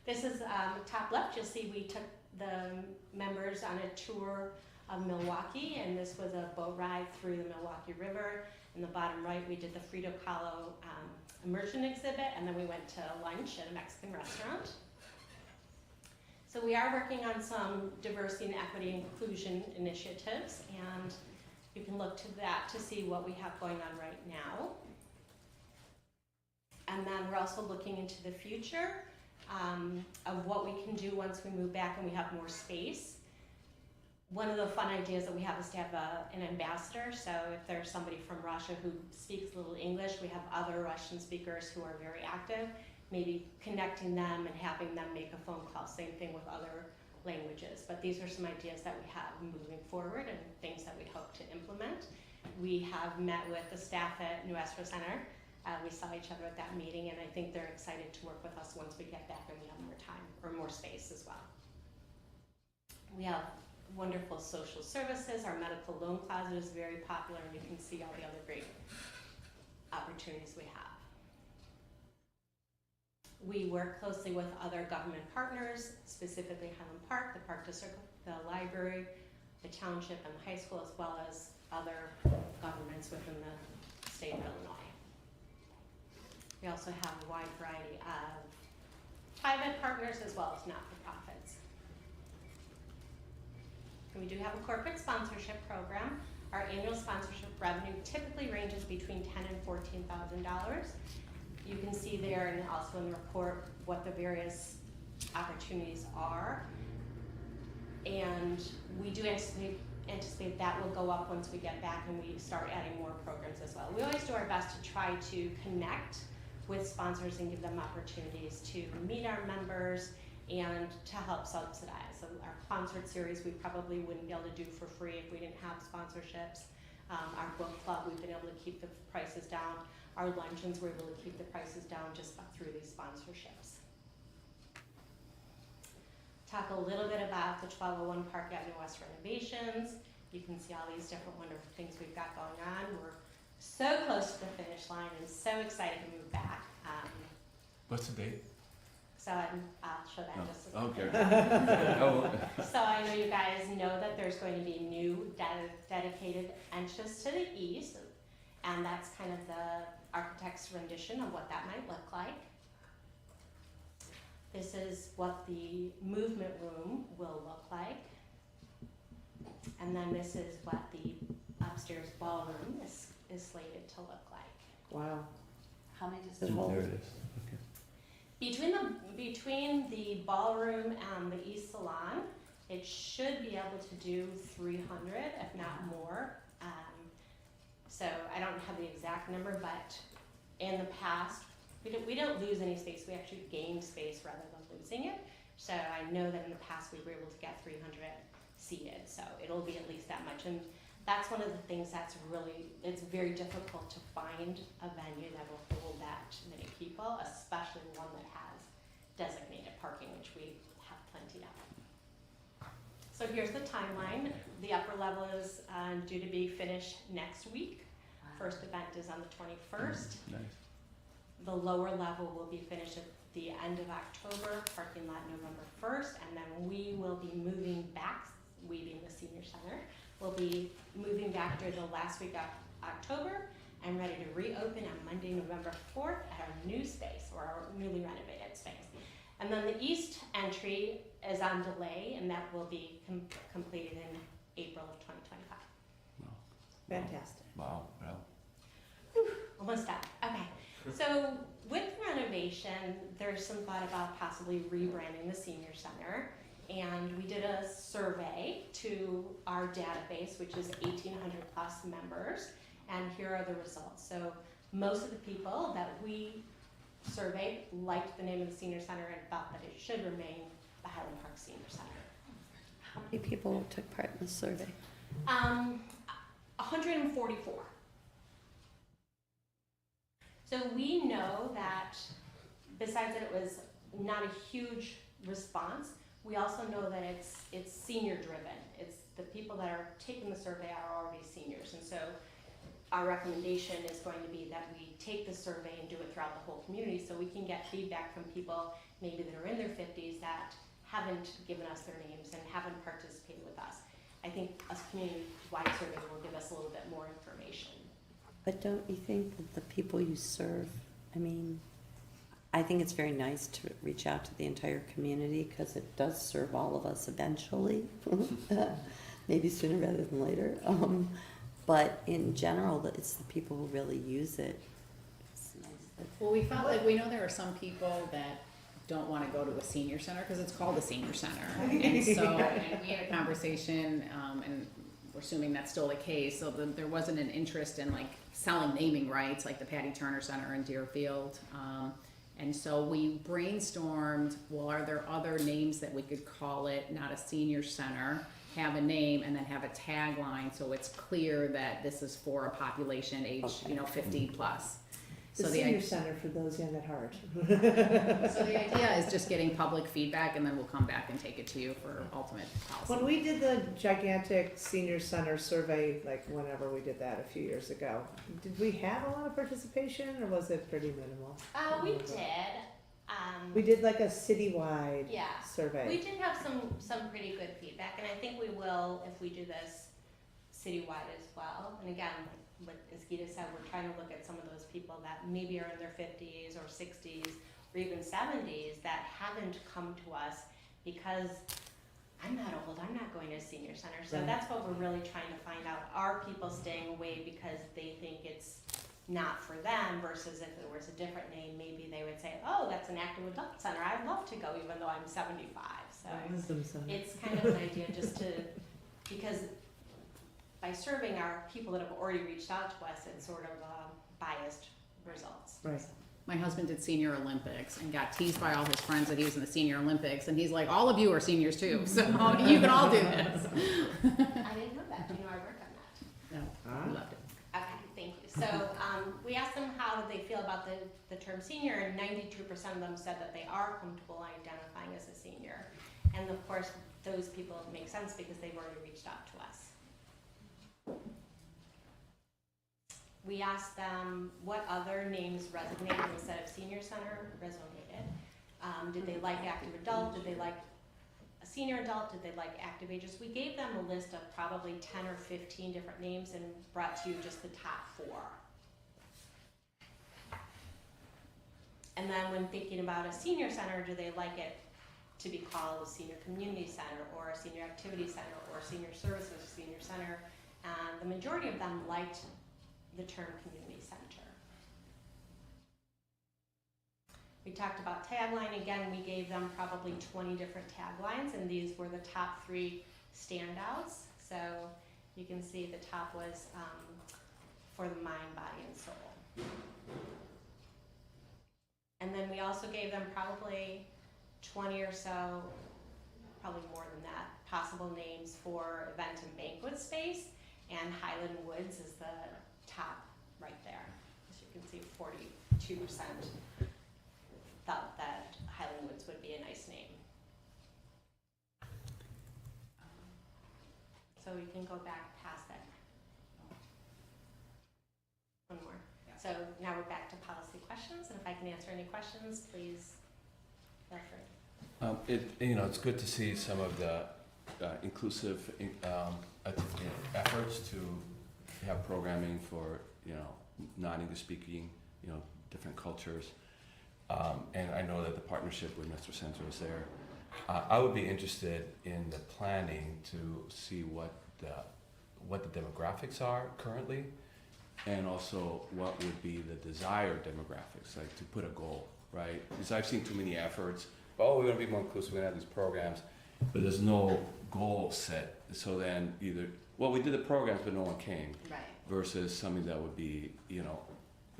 This is top left. You'll see we took the members on a tour of Milwaukee, and this was a boat ride through the Milwaukee River. In the bottom right, we did the Frito Kahlo immersion exhibit, and then we went to lunch at a Mexican restaurant. So we are working on some diversity and equity inclusion initiatives, and you can look to that to see what we have going on right now. And then we're also looking into the future of what we can do once we move back and we have more space. One of the fun ideas that we have is to have an ambassador. So if there's somebody from Russia who speaks a little English, we have other Russian speakers who are very active, maybe connecting them and having them make a phone call. Same thing with other languages. But these are some ideas that we have moving forward and things that we hope to implement. We have met with the staff at New Estro Center. We saw each other at that meeting, and I think they're excited to work with us once we get back and we have more time or more space as well. We have wonderful social services. Our medical loan closet is very popular, and you can see all the other great opportunities we have. We work closely with other government partners, specifically Highland Park, the Park District, the library, the township, and the high school, as well as other governments within the state of Illinois. We also have a wide variety of private partners as well as not-for-profits. And we do have a corporate sponsorship program. Our annual sponsorship revenue typically ranges between $10,000 and $14,000. You can see there and also in the report what the various opportunities are. And we do anticipate that will go up once we get back and we start adding more programs as well. We always do our best to try to connect with sponsors and give them opportunities to meet our members and to help subsidize. So our concert series we probably wouldn't be able to do for free if we didn't have sponsorships. Our book club, we've been able to keep the prices down. Our luncheons, we're able to keep the prices down just through these sponsorships. talk a little bit about the 1201 Park Avenue West renovations. You can see all these different wonderful things we've got going on. We're so close to the finish line and so excited to move back. What's the date? So I'll show that in just a second. Okay. So I know you guys know that there's going to be new dedicated entrance to the east, and that's kind of the architect's rendition of what that might look like. This is what the movement room will look like. And then this is what the upstairs ballroom is slated to look like. Wow. How many does it There hold? There it is. Between the ballroom and the East Salon, it should be able to do 300, if not more. So I don't have the exact number, but in the past, we don't lose any space. We actually gain space rather than losing it. So I know that in the past we were able to get 300 seated. So it'll be at least that much. And that's one of the things that's really, it's very difficult to find a venue that will hold that many people, especially one that has designated parking, which we have plenty of. So here's the timeline. The upper level is due to be finished next week. First event is on the 21st. Nice. The lower level will be finished at the end of October, parking lot November 1st, and then we will be moving back, we being the senior center, will be moving back during the last week of October and ready to reopen on Monday, November 4th at our new space, or our newly renovated space. And then the east entry is on delay, and that will be completed in April of 2025. Fantastic. Wow. Wow. Almost done. Okay. So with renovation, there's some thought about possibly rebranding the senior center. And we did a survey to our database, which is 1,800 plus members. And here are the results. So most of the people that we surveyed liked the name of the senior center and felt that it should remain the Highland Park Senior Center. How many people took part in the survey? 144. So we know that besides that it was not a huge response, we also know that it's senior driven. It's the people that are taking the survey are already seniors. And so our recommendation is going to be that we take the survey and do it throughout the whole community so we can get feedback from people maybe that are in their 50s that haven't given us their names and haven't participated with us. I think a community-wide survey will give us a little bit more information. But don't you think that the people you serve, I mean, I think it's very nice to reach out to the entire community because it does serve all of us eventually, maybe sooner rather than later. But in general, it's the people who really use it. It's nice that Well, we felt like we know there are some people that don't want to go to a senior center because it's called a senior center. And so and we had a conversation, and we're assuming that's still the case. So there wasn't an interest in like selling naming rights like the Patty Turner Center in Deerfield. And so we brainstormed, well, are there other names that we could call it, not a senior center, have a name and then have a tagline so it's clear that this is for a population age, 50 plus. The So senior center for those young at heart. So the idea is just getting public feedback and then we'll come back and take it to you for ultimate policy. When we did the gigantic senior center survey, like whenever we did that a few years ago, did we have a lot of participation or was it pretty minimal? We did. We did like a citywide Yeah. survey. We did have some pretty good feedback, and I think we will if we do this citywide as well. And again, like as Gita said, we're trying to look at some of those people that maybe are in their 50s or 60s or even 70s that haven't come to us because I'm not old, I'm not going to a senior center. So Right. that's what we're really trying to find out. Are people staying away because they think it's not for them versus if there was a different name, maybe they would say, oh, that's an active adult center. I'd love to go even though I'm 75. So Wisdom center. it's kind of an idea just to, because by serving our people that have already reached out to us, it's sort of biased results. Right. My husband did Senior Olympics and got teased by all his friends that he was in the Senior Olympics, and he's like, all of you are seniors too, so you can all do this. I didn't know that. I work on that. No, he loved it. Okay, thank you. So we asked them how they feel about the term senior, and 92% of them said that they are comfortable identifying as a senior. And of course, those people make sense because they've already reached out to us. We asked them what other names resonated instead of senior center resonated. Did they like active adult? Did they like a senior adult? Did they like active ages? We gave them a list of probably 10 or 15 different names and brought to you just the top 4. And then when thinking about a senior center, do they like it to be called a senior community center or a senior activity center or senior services senior center? And the majority of them liked the term community center. We talked about tagline. Again, we gave them probably 20 different taglines, and these were the top 3 standouts. So you can see the top was for the mind, body, and soul. And then we also gave them probably 20 or so, probably more than that, possible names for event and banquet space, and Highland Woods is the top right there. As you can see, 42% thought that Highland Woods would be a nice name. So we can go back past that. One more. So now we're back to policy questions, and if I can answer any questions, please feel free. It's good to see some of the inclusive efforts to have programming for non-English speaking, different cultures, and I know that the partnership with Mr. Center is there. I would be interested in the planning to see what the demographics are currently, and also what would be the desired demographics, like to put a goal, right? Because I've seen too many efforts. Oh, we're going to be more inclusive, we're going to have these programs, but there's no goal set. So then we did the programs, but no one came. Right. Versus something that would be,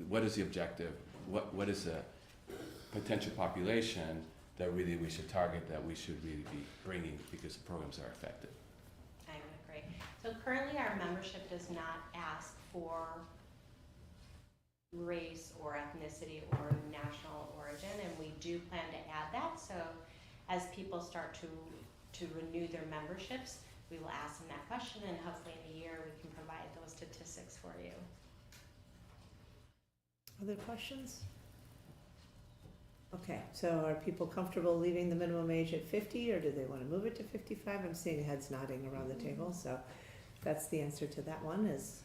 what is the objective? What is the potential population that really we should target, that we should really be bringing because the programs are effective? I would agree. So currently our membership does not ask for race or ethnicity or national origin, and we do plan to add that. So as people start to renew their memberships, we will ask them that question, and hopefully in a year we can provide those statistics for you. Other questions? Okay, so are people comfortable leaving the minimum age at 50, or do they want to move it to 55? I'm seeing heads nodding around the table, so that's the answer to that one is,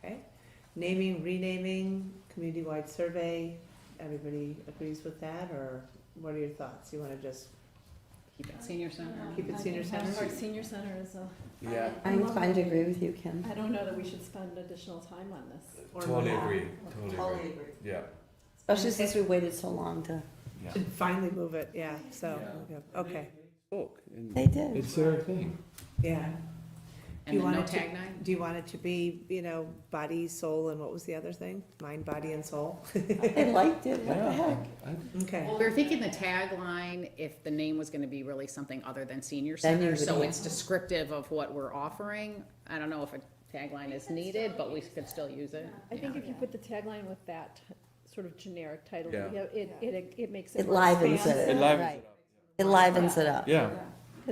okay. Naming, renaming, community-wide survey, everybody agrees with that, or what are your thoughts? You want to just Keep it senior center. keep it senior center? Our senior center is a, Yeah, I'm inclined to agree with you, Kim. I don't know that we should spend additional time on this. Or totally not? agree. Totally agree. Yeah. Especially since we waited so long to. Yeah. Should finally move it, yeah, so, okay, They did. It's their thing. yeah. And then no it to- tagline? Do you want it to be, body, soul, and what was the other thing? Mind, body, and soul? They liked it, what the heck? Okay. Well, we were thinking the tagline, if the name was gonna be really something other than senior Then you center, would so go- it's descriptive of what we're offering. I don't know if a tagline is needed, but we could still use it. I think if you put the tagline with that sort of generic title, Yeah. it makes it It more livens expansive. it. It livens Right. it up. It livens it up. Yeah,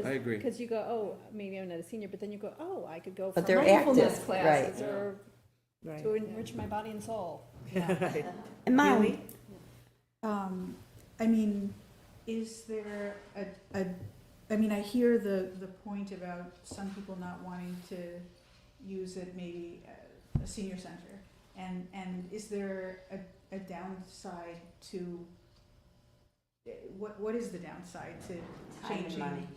I agree. Because you go, oh, maybe I'm not a senior, but then you go, oh, I could go for But they're mindfulness active, classes right. or Right. to enrich my body and soul. Right. And mine, Yumi? I mean, is there I hear the point about some people not wanting to use it, maybe a senior center. And is there a downside to, what is the downside to time and changing? money.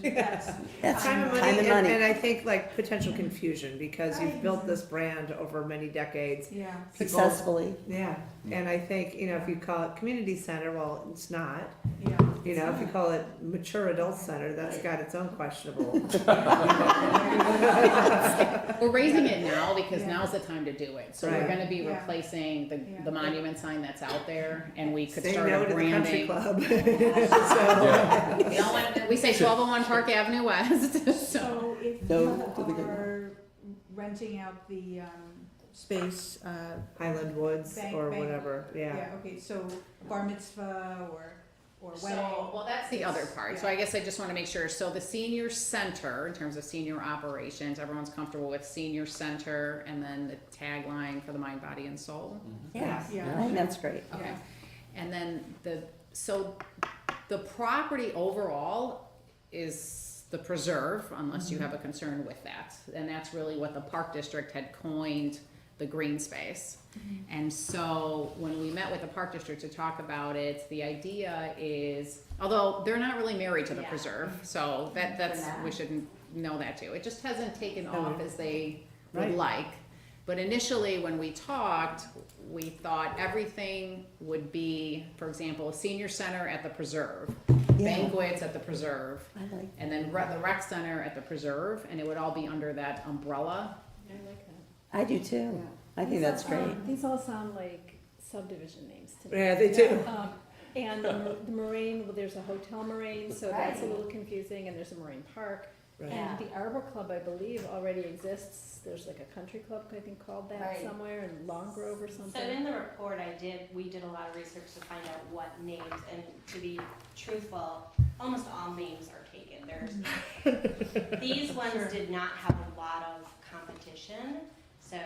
That's- That's Time and time money, and and money. and I think like potential confusion, because you've built this brand over many decades. Yeah. People- Successfully. Yeah, and I think, if you call it community center, well, it's not. Yeah. If you call it mature adult center, that's got its own questionable. We're raising it now because Yeah. now's the time to do it. So we're Right. gonna be Yeah. replacing Yeah. the monument sign that's out there, and we could Say start no a to the country branding. club. We don't want, we say 1201 Park Avenue West, so. So if No you to the good. are renting out the space, Highland Woods Bank- or bank- whatever, yeah. okay, so bar mitzvah or or So, wedding. well, that's the other part, so I guess I just wanna make sure, so the senior center, in terms of senior operations, everyone's comfortable with senior center, and then the tagline for the mind, body, and soul? Yes, Yeah. I think that's great. Okay, and then so the property overall is the preserve, unless you have a concern with that. And that's really what the park district had coined the green space. And so when we met with the park district to talk about it, the idea is, although they're not really married to the Yeah. preserve, so that's, we should know that too. It just hasn't taken off as they would Right. like. But initially, when we talked, we thought everything would be, for example, a senior center at the preserve, Yeah. banquets at the preserve, I like, and then the rec center at the preserve, and it would all be under that umbrella. I like that. I do too. I think that's great. These all sound like subdivision names to me. Yeah, they do. And the Moraine, well, there's a hotel Moraine, so that's a little confusing, and there's a Moraine Park. Right. And the Arbor Club, I believe, already exists. There's like a country club, I think, called that Right. somewhere, in Long Grove or something. So in the report we did a lot of research to find out what names, and to be truthful, almost all names are taken. These ones did not have a lot of competition, so,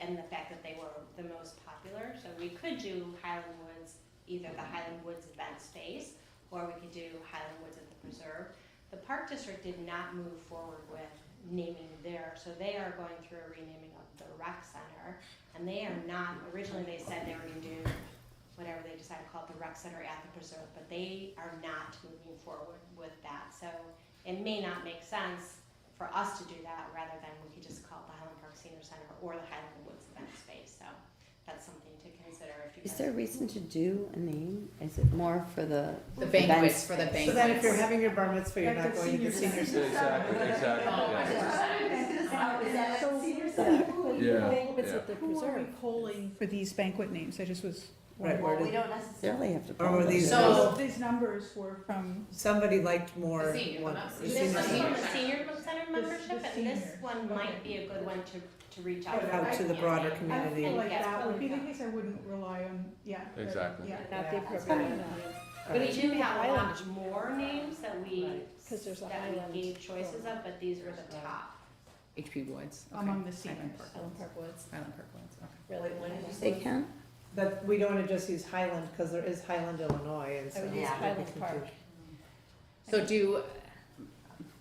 and the fact that they were the most popular, so we could do Highland Woods, either the Highland Woods event space, or we could do Highland Woods at the preserve. The park district did not move forward with naming there, so they are going through a renaming of the rec center, and they are not, originally they said they were gonna do whatever they decided to call it, the rec center at the preserve, but they are not moving forward with that, so it may not make sense for us to do that, rather than we could just call it the Highland Park Senior Center or the Highland Woods event space, so that's something to consider if you Is guys. there a reason to do a name? Is it more for the? The banquets, events? for the banquets. So then if you're having your bar mitzvah, you're not going to the senior center. Exactly, Yeah. Banquets at the Who are we preserve. polling for these banquet names? I just was Right, wondering. where We did, don't necessarily have to. Or were follow these- them. So- These numbers were from, somebody liked more The senior, one. not the This senior one's center. from the senior center membership, the and this seniors. one might be a good one to reach out. Out to the broader I community. feel like Yes, that would be the probably. case. I wouldn't rely on, yeah. Exactly. Yeah. Not the Yeah. appropriate amount. But we do have a Highland. lot more names that we, Right, 'cause there's a that we Highland. gave choices of, but these were the top. HP Woods. okay. Among the seniors. Highland Park Highland Park Woods. Highland Park Woods, okay. Really, What did you say, Ken? But we don't want to just use Highland, because there is Highland, Illinois, and so. I would use Yeah. Highland Park. So do,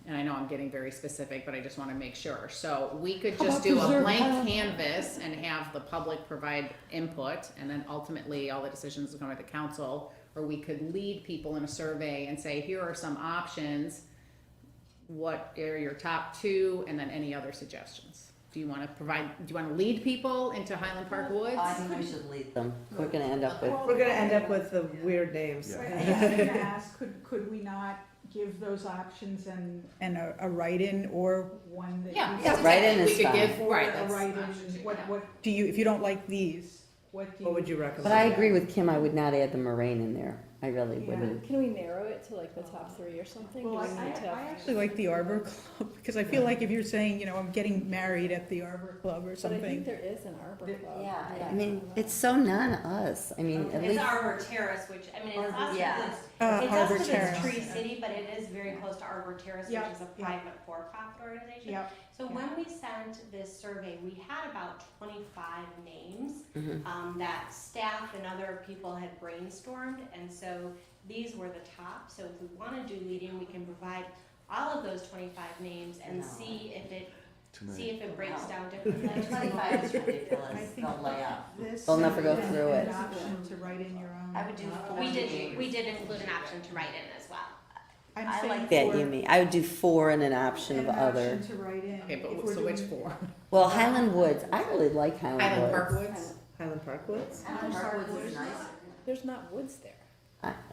and I know I'm getting very specific, but I just wanna make sure, so we could just do a preserve blank Highland? canvas and have the public provide input, and then ultimately all the decisions will come to the council, or we could lead people in a survey and say, here are some options, what are your top two, and then any other suggestions? Do you wanna lead people into Highland Park Woods? I think we should lead them. We're gonna end up with, We're gonna end up with the weird names. Right, I was gonna ask, could we not give those options and a write-in or one that? Yeah, you- Yeah, write-in is we could fine. give, Or right, a that's write-in, options you what, could have. what do you, if you don't like these, what do you? What would you recommend? but I agree with Kim, I would not add the moraine in there. I really Yeah. wouldn't. Can we narrow it to like the top three or something? Well, Do we need to? I actually like the Arbor Club, because I feel like if you're saying, I'm getting married at the Arbor Club or But I think something. there is an Arbor Club. Yeah, I mean, it's so non-us. I mean, at It's least, Arbor Terrace, which, I mean, it's us, Yeah. it's Arbor us because Terrace. it's Tree City, but it is very close to Arbor Terrace, which Yeah, is a yeah. private for-profit organization. Yep, So when we sent this survey, we had about 25 names Mhm. that staff and other people had brainstormed, and so these were the top. So if we want to do leading, we can provide all of those 25 names and No. see if it breaks No. down differently. 25 is I ridiculous. think They'll lay up. this. They'll never go and through an it. option to write in your own. I would do We did include an option to write in as well. I'm I saying like that, for Yumi. I would do 4 and an option of an other. option to write in. Okay, if but we're so which doing- four? Well, Highland Woods, I really like Highland Woods. Highland Park Woods? Highland Park Woods? Highland Park Woods is nice. There's not woods there.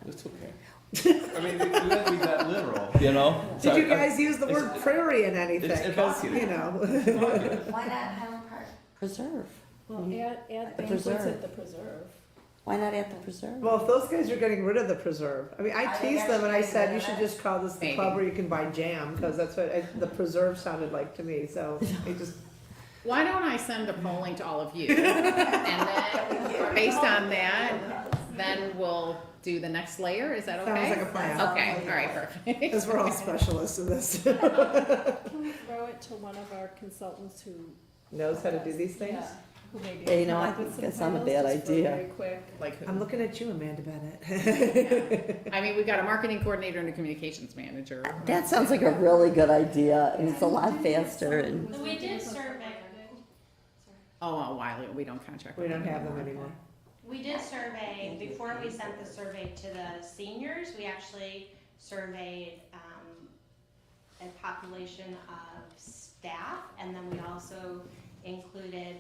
It's okay. I mean, we have to be that literal, you know? Did you guys use the word it's- prairie in anything? it's 'Cause, evocative. Why not Highland Park Preserve? Well, add the banquets preserve. at the preserve. Why not at the preserve? Well, if those guys are getting rid of the preserve, I mean, I Are they teased them and I actually said, getting you rid should of it? just call this the Maybe. club where you can buy jam, because that's what the preserve sounded like to me, so it just. Why don't I send the polling to all of you? And then, based on that, then we'll do the next layer, is that okay? Sounds like a plan. Okay, all right, perfect. Because we're all specialists in this. Can we throw it to one of our consultants who? Knows how to do these things? Yeah, who maybe Yeah, you know, come I up with think some that's not a titles bad just for idea. very quick. Like, I'm looking at you, Amanda Bennett. I mean, we've got a marketing coordinator and a communications manager. That sounds like a really good idea, and it's a lot faster and. So we did survey, Oh, a while ago, we don't contract. We with don't them have them anymore. anymore. we did survey, before we sent the survey to the seniors, we actually surveyed, a population of staff, and then we also included,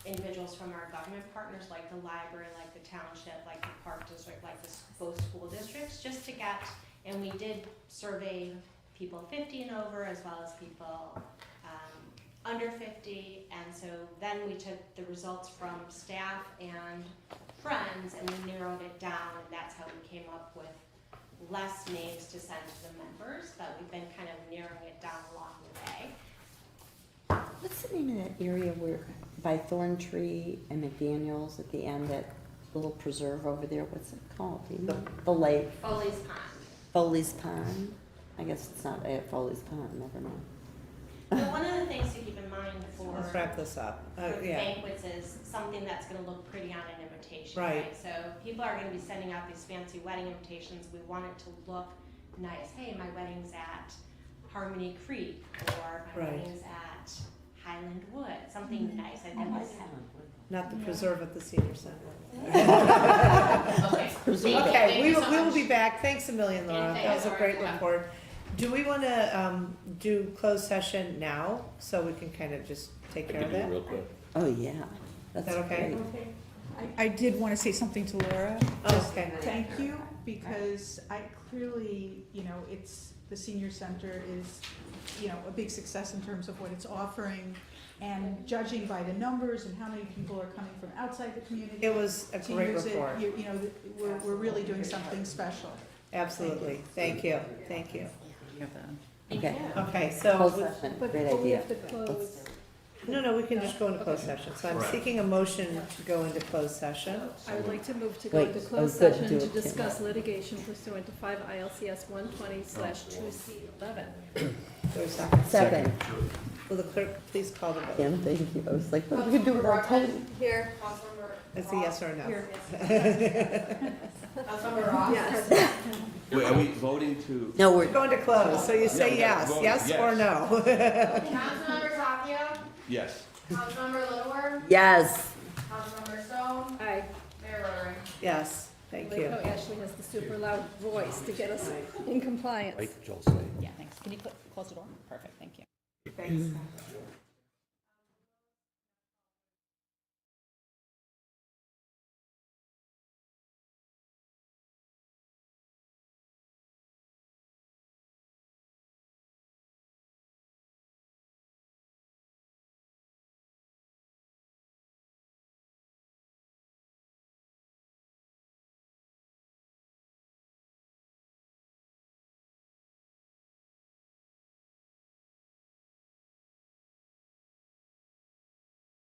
individuals from our government partners, like the library, like the township, like the park district, like both school districts, just to get, and we did survey people 50 and over, as well as people, under 50, and so then we took the results from staff and friends, and we narrowed it down, and that's how we came up with less names to send to the members, but we've been kind of narrowing it down along the way. What's the name of that area where, by Thorn Tree and McDaniels at the end, that little preserve over there, what's it called? Do you know? The lake, Foley's Pond. Foley's Pond? I guess it's not at Foley's Pond, never mind. But one of the things to keep in mind for Let's wrap this up. for Yeah, banquets is something that's gonna look pretty on an invitation, Right. right? So people are gonna be sending out these fancy wedding invitations, we want it to look nice. Hey, my wedding's at Harmony Creek, or my Right. wedding's at Highland Wood, something nice. I think it's- not the preserve at the senior center. Okay. Okay, we you will, so we will much. be back. Thanks a million, Laura. Yeah, That was a thanks, great Laura. report. Do we want to do closed session now, so we can kind of just take care of that? Real quick. Oh, yeah. That's Is that okay? great. I did want to say something to Laura. Oh, okay. Thank you, because I clearly, you know, it's, the senior center is, you know, a big success in terms of what it's offering. And judging by the numbers and how many people are coming from outside the community. It was a to great use it, report. You know, we're really doing something special. Absolutely. Thank you. Thank you. You have the- Okay. Okay, Closed so, session, But great but we idea. have to close. no, we can just go into closed session. So I'm seeking a motion to go into closed session. I would like to move to go Wait, into oh, closed good, session do to it, Kim. discuss litigation pursuant to 5 ILCS 120/2C11. There's a second. Second. Will the clerk please call the vote? Kim, thank you. I was like, what are we gonna do without Tony? Here, Councilmember. It's a yes or a no. Here. Councilmember Ross. Yes. Wait, are we voting to? No, we're, Going to close, so you say Yeah, we yes, gotta vote yes or no? Councilmember Tapia, Yes. Councilmember Littleworth, yes. Councilmember Stone, Aye. Mayor Rotary. Yes, thank Like you. how Ashley has the super loud voice to get us in compliance. Right, Joel, say. Yeah, thanks. Can you close the door? Perfect, thank you. Thanks.